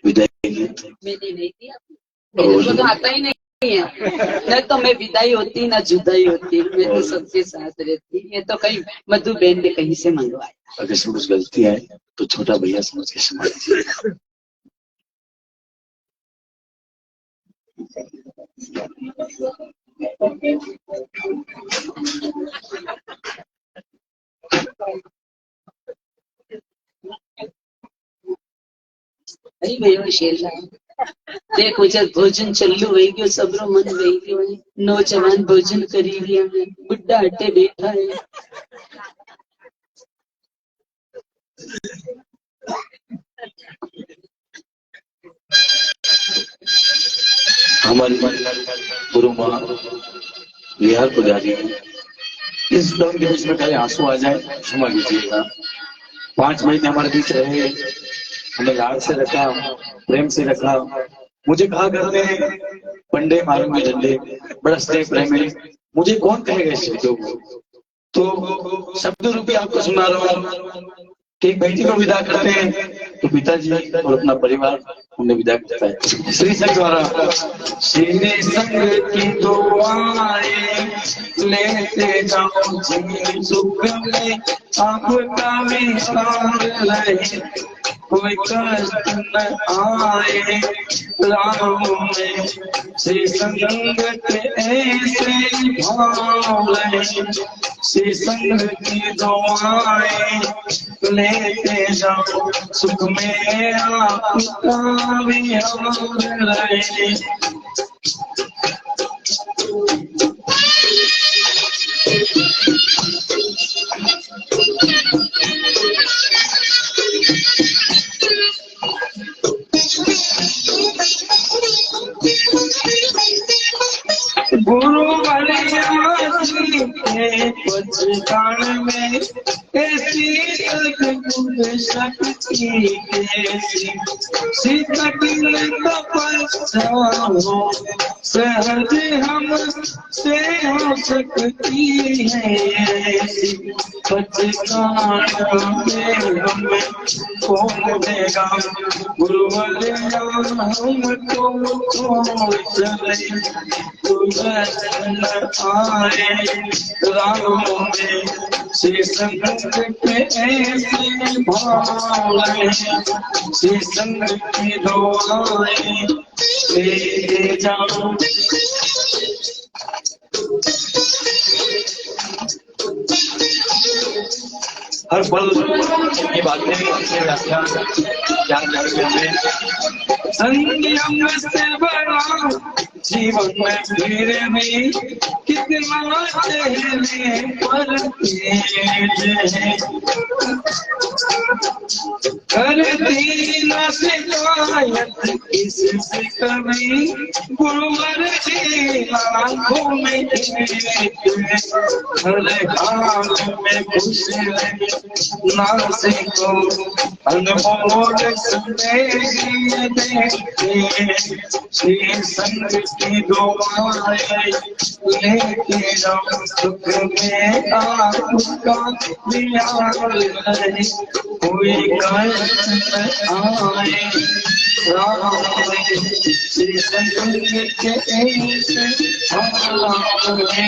विदाई गीत मैंने नहीं दिया, मेरे को तो आता ही नहीं है। न तो मैं विदाई होती न जुदाई होती, मैं तो सबके साथ रहती। ये तो कहीं मधु बहन ने कहीं से मंगवाया। अगर इसमें कुछ गलती है तो छोटा भैया समझ के समझ लीजिए। अरे भैया शेर देखो, जब भोजन चलू वही गयो, सबरो मन वही गयो। नौजवान भोजन करी लिया है, बुढ़ा हटे बैठा है। हमारे हमारी गुरु माँ विहार पुजारी है। इस दौर के बीच में कहीं आंसू आ जाए क्षमा कीजिएगा। 5 महीने हमारे बीच रहे, हमें लाड से रखा, प्रेम से रखा। मुझे कहा करते हैं पंडे मारूंगे डंडे, बड़ा स्नेह प्रेम है। मुझे कौन कहेगा इस शब्दों को, तो शब्द रूपी आपको सुना रहा हूँ कि एक बेटी को विदा करते हैं तो पिताजी और अपना परिवार उन्हें विदा करता है। श्री संघ द्वारा श्री संघ की दुआएं लेते जाओ जीवन सुख में आपका विस्तार रहे, कोई कष्ट न आए राहों में। श्री संगत ऐसे भाव रहे, श्री संग की दुआएं लेते जाओ सुख में आपका विहार रहे। गुरु बलियासी के बचकान में ऐसी सद्गुण शक्ति कैसी, सीतकिन तपस्या हो सहज हम से हो सकती है ऐसी। बचकान में हमें कौन देगा गुरु बलिया हमको चले, आए राहों में। श्री संग के ऐसे भाव रहे, श्री संग की दुआएं लेते जाओ। हर पल ये बातें संयम से बड़ा जीवन में फिर भी कितना सहने पर तेज है, करती न शिकायत इससे कभी गुरुवर की आंखों में हर हाल में खुश ना सीखो अनमोल सुने देखते। श्री संग की दुआएं लेके जाओ सुख में आपका विहार रहे, कोई कष्ट न आए राहों में। श्री संग के ऐसे भाव रहे।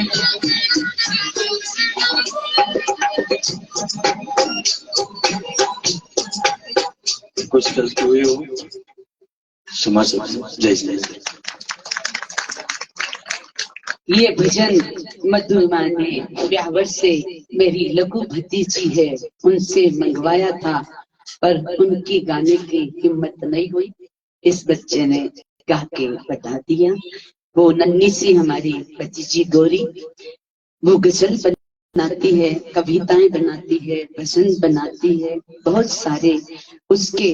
कुछ गलती हुई हो क्षमा से जय जय। ये भजन मधुरमा ने ब्यावर से मेरी लघु भतीजी है उनसे मंगवाया था, पर उनकी गाने की हिम्मत नहीं हुई। इस बच्चे ने गा के बता दिया। वो नन्ही सी हमारी भतीजी गौरी, वो गजल बनाती है, कविताएं बनाती है, भजन बनाती है, बहुत सारे उसके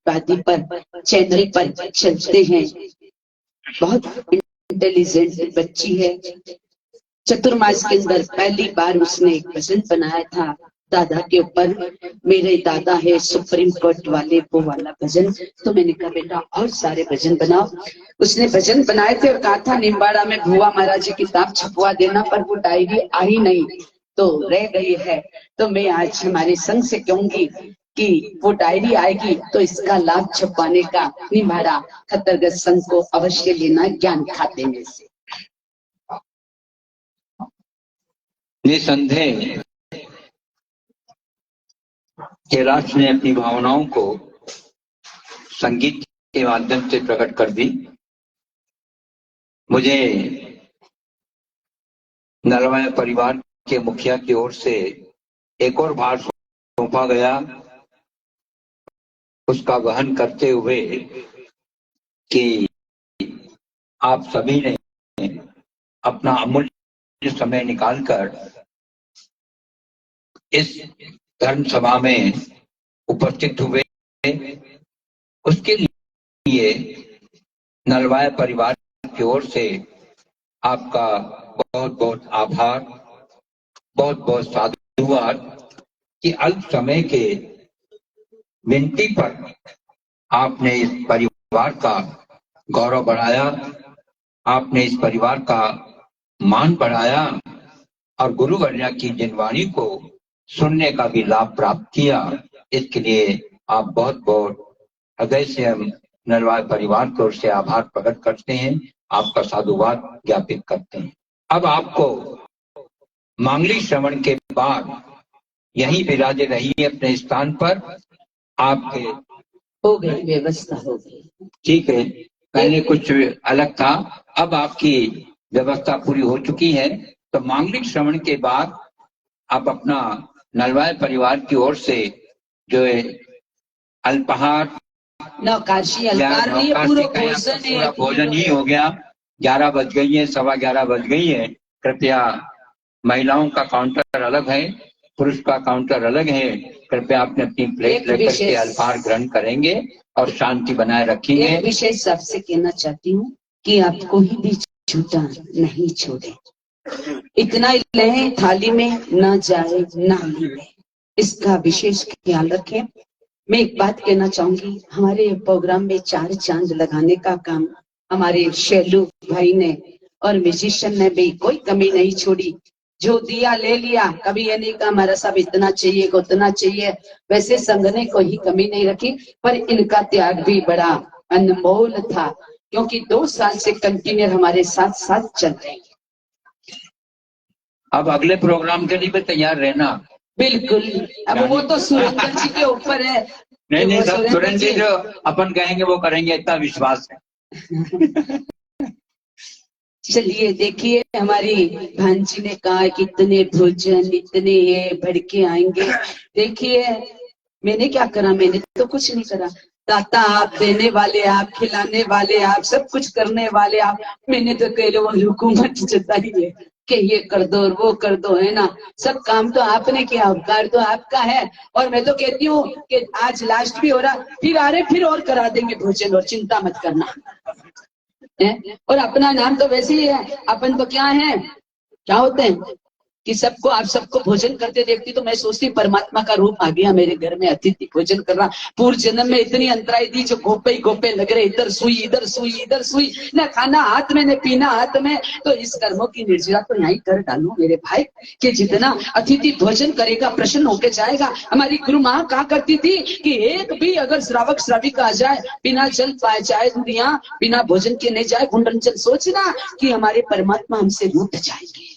आदि पर चैनल पर चलते हैं। बहुत इंटेलिजेंट बच्ची है। चतुर्मास के अंदर पहली बार उसने एक भजन बनाया था दादा के ऊपर, मेरे दादा है सुप्रीम कोर्ट वाले, वो वाला भजन। तो मैंने कहा बेटा और सारे भजन बनाओ। उसने भजन बनाए थे और कहा था निम्बाड़ा में भुआ महाराज की किताब छपवा देना, पर वो डायरी आई नहीं तो रह गई है। तो मैं आज हमारे संघ से कहूंगी कि वो डायरी आएगी तो इसका लाभ छपवाने का निम्बाड़ा खतरगढ़ संघ को अवश्य लेना ज्ञान खाते में से। निसंदेह के राष्ट्र ने अपनी भावनाओं को संगीत के माध्यम से प्रकट कर दी। मुझे नरवाया परिवार के मुखिया की ओर से एक और भार सौंपा गया, उसका वहन करते हुए कि आप सभी ने अपना अमूल्य समय निकालकर इस धर्म सभा में उपस्थित हुए, उसके लिए नलवाया परिवार की ओर से आपका बहुत बहुत आभार, बहुत बहुत साधुवाद कि अल्प समय के विनती पर आपने इस परिवार का गौरव बढ़ाया, आपने इस परिवार का मान बढ़ाया और गुरु वर्या की जिनवाणी को सुनने का भी लाभ प्राप्त किया। इसके लिए आप बहुत बहुत हृदय से हम नरवार परिवार की ओर से आभार प्रकट करते हैं, आपका साधुवाद ज्ञापित करते हैं। अब आपको मांगलिक श्रवण के बाद यहीं विराजे रहिए अपने स्थान पर। आपके हो गई व्यवस्था, हो गई। ठीक है, पहले कुछ अलग था, अब आपकी व्यवस्था पूरी हो चुकी है। तो मांगलिक श्रवण के बाद आप अपना नलवाय परिवार की ओर से जो है अल्पाहार, नौकाशी अलकार नहीं है, पूरा भोजन है, पूरा भोजन ही हो गया। 11 बज गई है, 11:15 बज गई है। कृपया, महिलाओं का काउंटर अलग है, पुरुष का काउंटर अलग है। कृपया आपने अपनी प्लेट लेकर के अल्पाहार ग्रहण करेंगे और शांति बनाए रखेंगे। एक विशेष आपसे कहना चाहती हूँ कि आप कोई भी झूठा नहीं छोड़े, इतना लें थाली में ना जाए नाली में, इसका विशेष ख्याल रखें। मैं एक बात कहना चाहूंगी, हमारे प्रोग्राम में 4 चांद लगाने का काम हमारे शैलू भाई ने और म्यूजिशियन ने भी कोई कमी नहीं छोड़ी। जो दिया ले लिया, कभी ये नहीं कहा हमारा सब इतना चाहिए उतना चाहिए, वैसे संघ ने कोई कमी नहीं रखी। पर इनका त्याग भी बड़ा अनमोल था, क्योंकि 2 साल से कंटिन्यू हमारे साथ साथ चल रहे हैं। अब अगले प्रोग्राम के लिए भी तैयार रहना। बिल्कुल, अब वो तो सुरेंद्र जी के ऊपर है। नहीं, सब सुरेंद्र जी जो अपन कहेंगे वो करेंगे, इतना विश्वास है। चलिए देखिए, हमारी भांजी ने कहा कि इतने भोजन इतने ये बढ़ के आएंगे। देखिए मैंने क्या करा, मैंने तो कुछ नहीं करा। दाता आप, देने वाले आप, खिलाने वाले आप, सब कुछ करने वाले आप। मैंने तो कह लो हुकूमत जताई है कि ये कर दो और वो कर दो, है ना। सब काम तो आपने किया, उपकार तो आपका है। और मैं तो कहती हूँ कि आज लास्ट भी हो रहा, फिर आ रहे फिर और करा देंगे भोजन, और चिंता मत करना है। और अपना नाम तो वैसे ही है, अपन तो क्या है, क्या होते हैं कि सबको, आप सबको भोजन करते देखती तो मैं सोचती परमात्मा का रूप आ गया मेरे घर में, अतिथि भोजन कर रहा। पूर्व जन्म में इतनी अंतराई दी जो गोपे ही गोपे लग रहे, इधर सुई इधर सुई इधर सुई, न खाना हाथ में न पीना हाथ में। तो इस कर्मों की निर्जरा तो यही कर डालू मेरे भाई, कि जितना अतिथि भोजन करेगा प्रसन्न होकर जाएगा। हमारी गुरु माँ कहा करती थी कि एक भी अगर श्रावक श्राविका आ जाए, बिना जल पाए जाए दुनिया, बिना भोजन के नहीं जाए गुंडन, सोचना कि हमारे परमात्मा हमसे रूठ जाएंगे,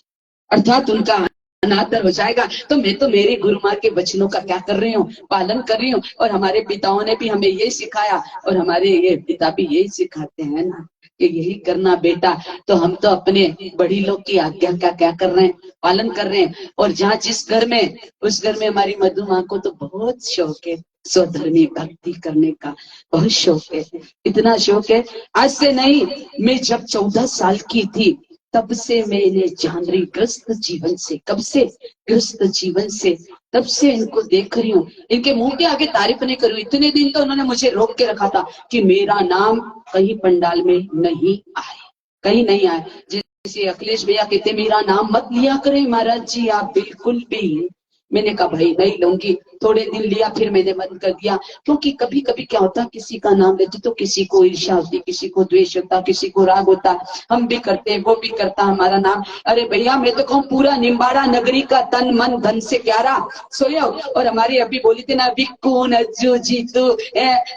अर्थात उनका अनादर हो जाएगा। तो मैं तो मेरे गुरु माँ के वचनों का क्या कर रही हूँ, पालन कर रही हूँ। और हमारे पिताओं ने भी हमें यही सिखाया, और हमारे ये पिता भी यही सिखाते हैं ना कि यही करना बेटा। तो हम तो अपने बड़ी लोग की आज्ञा का क्या कर रहे हैं, पालन कर रहे हैं। और जहाँ जिस घर में, उस घर में हमारी मधु माँ को तो बहुत शौक है स्वधर्मी भक्ति करने का, बहुत शौक है, इतना शौक है। आज से नहीं, मैं जब 14 साल की थी तब से मैंने जान रही ग्रस्त जीवन से, कब से ग्रस्त जीवन से, तब से इनको देख रही हूँ। इनके मुंह के आगे तारीफ नहीं करूँ। इतने दिन तो उन्होंने मुझे रोक के रखा था कि मेरा नाम कहीं पंडाल में नहीं आए, कहीं नहीं आए। जैसे अखिलेश भैया कहते मेरा नाम मत लिया करें महाराज जी आप, बिल्कुल भी। मैंने कहा भाई नहीं लूंगी। थोड़े दिन लिया, फिर मैंने बंद कर दिया। क्योंकि कभी कभी क्या होता, किसी का नाम लेते तो किसी को ईर्ष्या होती, किसी को द्वेष होता, किसी को राग होता। हम भी करते, वो भी करता हमारा नाम। अरे भैया मैं तो कहूँ पूरा निम्बाड़ा नगरी का तन मन धन से प्यारा सोया। और हमारी अभी बोली थी ना, विक्कू नज्जू जीतू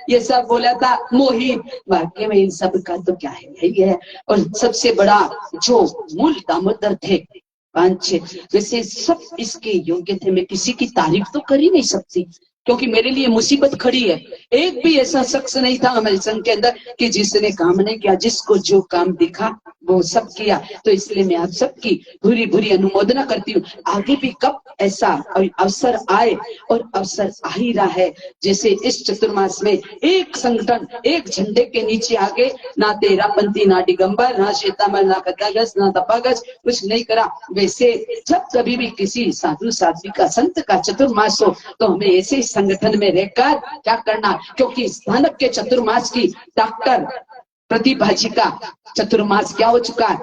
ये सब बोला था, मोहित, वाकई में इन सब का तो क्या है, यही है। और सबसे बड़ा जो मूल दामोदर थे 5-6, वैसे सब इसके योग्य थे। मैं किसी की तारीफ तो कर ही नहीं सकती, क्योंकि मेरे लिए मुसीबत खड़ी है। एक भी ऐसा शख्स नहीं था हमारे संघ के अंदर कि जिसने काम नहीं किया, जिसको जो काम दिखा वो सब किया। तो इसलिए मैं आप सबकी भूरी भूरी अनुमोदना करती हूँ। आगे भी कब ऐसा अवसर आए, और अवसर आ ही रहा है। जैसे इस चतुर्मास में एक संगठन, एक झंडे के नीचे आगे, ना तेरापंथी, ना दिगंबर, ना श्वेतांबर, ना कथागज, ना तपागज, कुछ नहीं करा। वैसे जब कभी भी किसी साधु साध्वी का, संत का चतुर्मास हो, तो हमें ऐसे संगठन में रहकर क्या करना, क्योंकि स्थानक के चतुर्मास की डॉक्टर प्रतिभा जी का चतुर्मास क्या हो चुका है,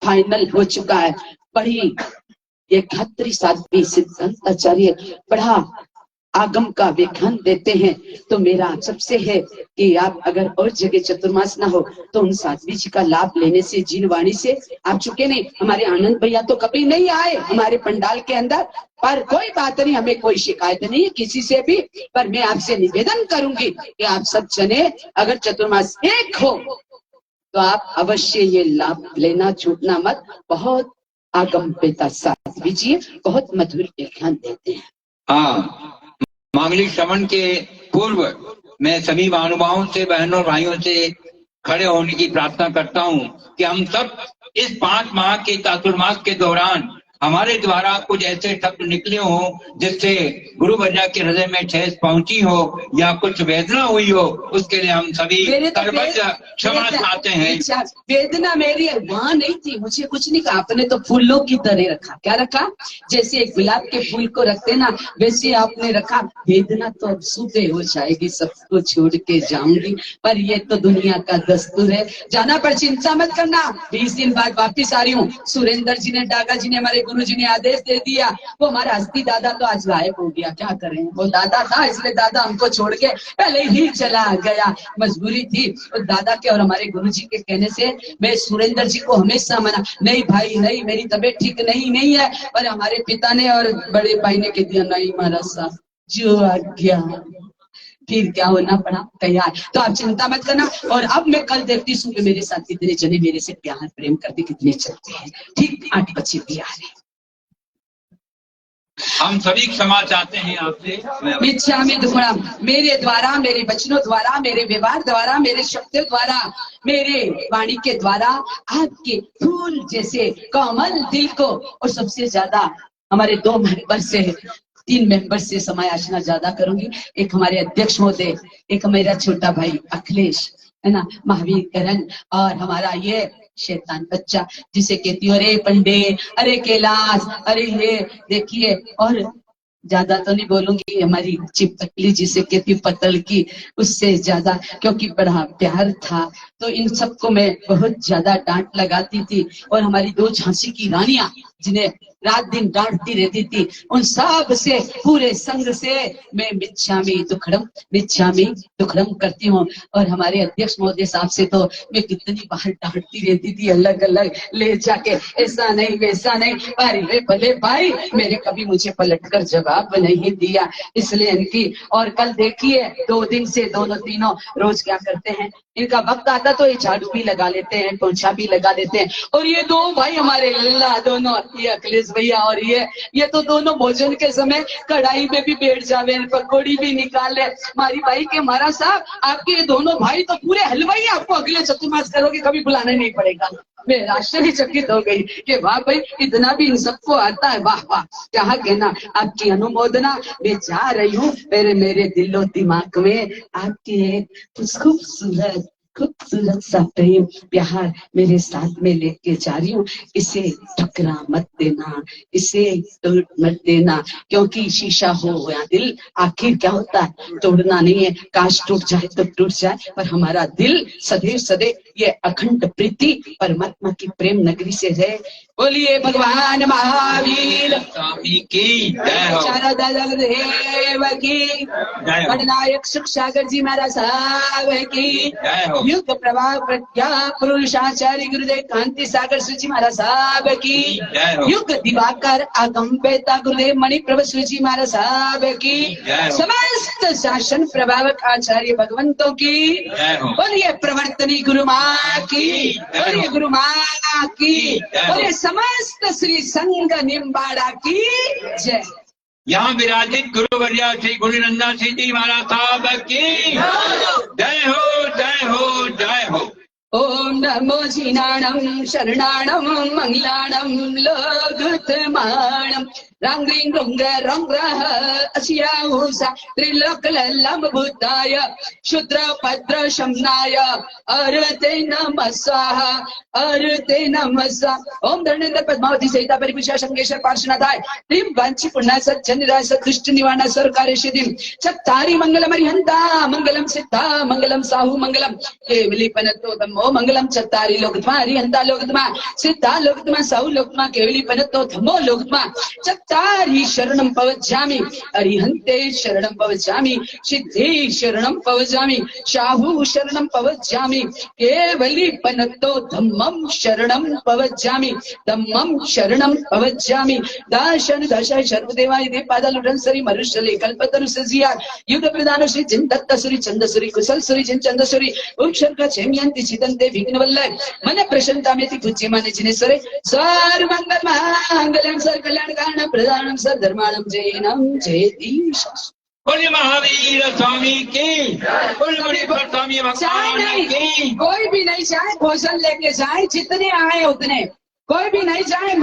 फाइनल हो चुका है। बड़ी 71 साध्वी सिद्धांताचार्य बड़ा आगम का व्याख्यान देते हैं। तो मेरा सबसे है कि आप अगर और जगह चतुर्मास ना हो तो उन साध्वी जी का लाभ लेने से, जिन वाणी से आप चुके नहीं। हमारे आनंद भैया तो कभी नहीं आए हमारे पंडाल के अंदर, पर कोई बात नहीं, हमें कोई शिकायत नहीं है किसी से भी। पर मैं आपसे निवेदन करूंगी कि आप सब जने अगर चतुर्मास एक हो तो आप अवश्य ये लाभ लेना, छूटना मत। बहुत आगम पिता साध्वी जी बहुत मधुर व्याख्यान देते हैं। हाँ, मांगलिक श्रवण के पूर्व मैं सभी महानुभावों से, बहनों और भाइयों से खड़े होने की प्रार्थना करता हूँ कि हम सब इस 5 माह के चातुर्मास के दौरान हमारे द्वारा कुछ ऐसे शब्द निकले हो जिससे गुरु वर्या के हृदय में ठेस पहुंची हो या कुछ वेदना हुई हो, उसके लिए हम सभी सर्वत्र क्षमा चाहते हैं। वेदना मेरी वहां नहीं थी, मुझे कुछ नहीं कहा, आपने तो फूलों की तरह रखा। क्या रखा? जैसे एक गुलाब के फूल को रखते ना, वैसे आपने रखा। वेदना तो अब सुबह हो जाएगी, सबको छोड़ के जाऊंगी, पर ये तो दुनिया का दस्तूर है। जाना पर चिंता मत करना, 20 दिन बाद वापिस आ रही हूँ। सुरेंद्र जी ने, डागा जी ने, हमारे गुरु जी ने आदेश दे दिया। वो हमारा हस्ती दादा तो आज गायब हो गया, क्या करें, वो दादा था इसलिए दादा हमको छोड़ के पहले ही चला गया, मजबूरी थी। तो दादा के और हमारे गुरु जी के कहने से मैं सुरेंद्र जी को हमेशा मना, नहीं भाई नहीं, मेरी तबीयत ठीक नहीं है। पर हमारे पिता ने और बड़े भाई ने कह दिया, नहीं महाराज साहब जो आज्ञा, फिर क्या होना पड़ा, तैयार। तो आप चिंता मत करना। और अब मैं कल देखती सुबह मेरे साथ कितने जने मेरे से प्यार प्रेम करते, कितने चलते हैं। ठीक 8 बजे तैयार है। हम सभी क्षमा चाहते हैं आपसे। मिच्छामि दुक्कडम, मेरे द्वारा, मेरे वचनों द्वारा, मेरे व्यवहार द्वारा, मेरे शब्दों द्वारा, मेरे वाणी के द्वारा आपके फूल जैसे कोमल दिल को, और सबसे ज्यादा हमारे 2 मेंबर से, 3 मेंबर से समय याचना ज्यादा करूंगी। एक हमारे अध्यक्ष महोदय, एक मेरा छोटा भाई अखिलेश है ना, महावीर करण, और हमारा ये शैतान बच्चा जिसे कहती हूँ अरे पंडे, अरे कैलाश, अरे ये देखिए। और ज्यादा तो नहीं बोलूंगी, हमारी चिपकली जिसे कहती हूँ पतल की, उससे ज्यादा क्योंकि बड़ा प्यार था तो इन सबको मैं बहुत ज्यादा डांट लगाती थी। और हमारी 2 झांसी की रानियां जिन्हें रात दिन डांटती रहती थी, उन सब से, पूरे संघ से मैं मिच्छामि दुक्कडम करती हूँ। और हमारे अध्यक्ष महोदय साहब से तो मैं कितनी बार डांटती रहती थी, अलग अलग ले जाके, ऐसा नहीं वैसा नहीं। अरे भले भाई, मेरे कभी मुझे पलटकर जवाब नहीं दिया, इसलिए इनकी। और कल देखिए 2 दिन से दोनों तीनों रोज क्या करते हैं, इनका वक्त आता तो ये झाड़ू भी लगा लेते हैं, पोछा भी लगा देते हैं। और ये 2 भाई हमारे लल्ला दोनों, ये अखिलेश भैया और ये तो दोनों भोजन के समय कढ़ाई में भी बैठ जावे, पकौड़ी भी निकाल ले। हमारी भाई के महाराज साहब, आपके ये दोनों भाई तो पूरे हलवाई, आपको अगले चतुर्मास करोगे कभी बुलाना नहीं पड़ेगा। मैं आश्चर्यचकित हो गई कि वाह भाई, इतना भी इन सबको आता है, वाह वाह, क्या कहना। आपकी अनुमोदना, मैं जा रही हूँ, मेरे दिलो दिमाग में आपकी एक खूबसूरत सा प्रेम प्यार मेरे साथ में लेके जा रही हूँ। इसे ठुकरा मत देना, इसे तोड़ मत देना, क्योंकि शीशा हो या दिल, आखिर क्या होता है, तोड़ना नहीं है। काश टूट जाए तो टूट जाए, पर हमारा दिल सदैव सदैव ये अखंड प्रीति परमात्मा की प्रेम नगरी से है। बोलिए भगवान महावीर की जय हो। शारदा देव की, पटनायक सुख सागर जी महाराज साहब की जय हो। युग प्रभाव प्रज्ञा पुरुषाचार्य गुरुदेव कांति सागर सूची महाराज साहब की जय हो। युग दिवाकर आगम बेता गुरुदेव मणि प्रभ सूची महाराज साहब की जय हो। समस्त शासन प्रभावक आचार्य भगवंतों की जय हो। बोलिए प्रवर्तनी गुरु माँ की, बोलिए गुरु माँ की, बोलिए समस्त श्री संघ निम्बाड़ा की जय। यहाँ विराजित गुरु वर्या श्री गुरु नंदा सिंह जी महाराज साहब की जय हो, जय हो, जय हो। ओम मोजिनाणं शरणाणं मंगलाणं लोकुत्तमाणं रांग्रिं रुंग रंग्रह अस्याहुसा त्रिलोकलल्लम भूताय शूद्रपद्र शमनाय अरते नमस्साः अरते नमस्सा ओम धरणेन्द्र पद्मावती सहिता परिपुषा शंकेश्वर पार्श्वनाथाय ह्रीं वांची पुण्य सज्जनिराय सदुष्ट निवारण सरकार्य सिद्धिं चत्तारि मंगलम हरिहंता मंगलम सिद्धा मंगलम साहु मंगलम केवली पनतो धम्मो मंगलम चत्तारि लोकत्मा हरिहंता लोकत्मा सिद्धा लोकत्मा साहु लोकत्मा केवली पनतो धम्मो लोकत्मा चत्तारि शरणं पवज्जामि हरिहंते शरणं पवज्जामि सिद्धे शरणं पवज्जामि साहु शरणं पवज्जामि केवली पनतो धम्मं शरणं पवज्जामि धम्मं शरणं पवज्जामि दाशन दशाय सर्वदेवाय दे पादालुडन सरी मरुषले कल्पतरु सजिया युग प्रदान श्री जिन दत्तसुरी चंदसुरी कुशलसुरी जिन चंदसुरी उपसर्ग चेम्यंति चिदंते विघ्नवल्लभ मन प्रसन्नतामेति पूज्यमाने जिनेश्वरे सर्वमंगल मंगलम सर्व कल्याण कारण प्रदानम सर्व धर्माणम जैनम जयति बोलिए महावीर स्वामी की, बोलिए स्वामी भगवान की। कोई भी नहीं जाए भोजन लेके जाए जितने आए उतने कोई भी नहीं जाए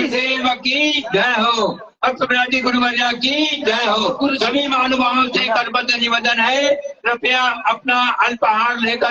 सेवा की जय हो। अब सम्राटी गुरुवर्या की जय हो। सभी महानुभावों से करबद्ध निवेदन है, कृपया अपना अल्पाहार लेकर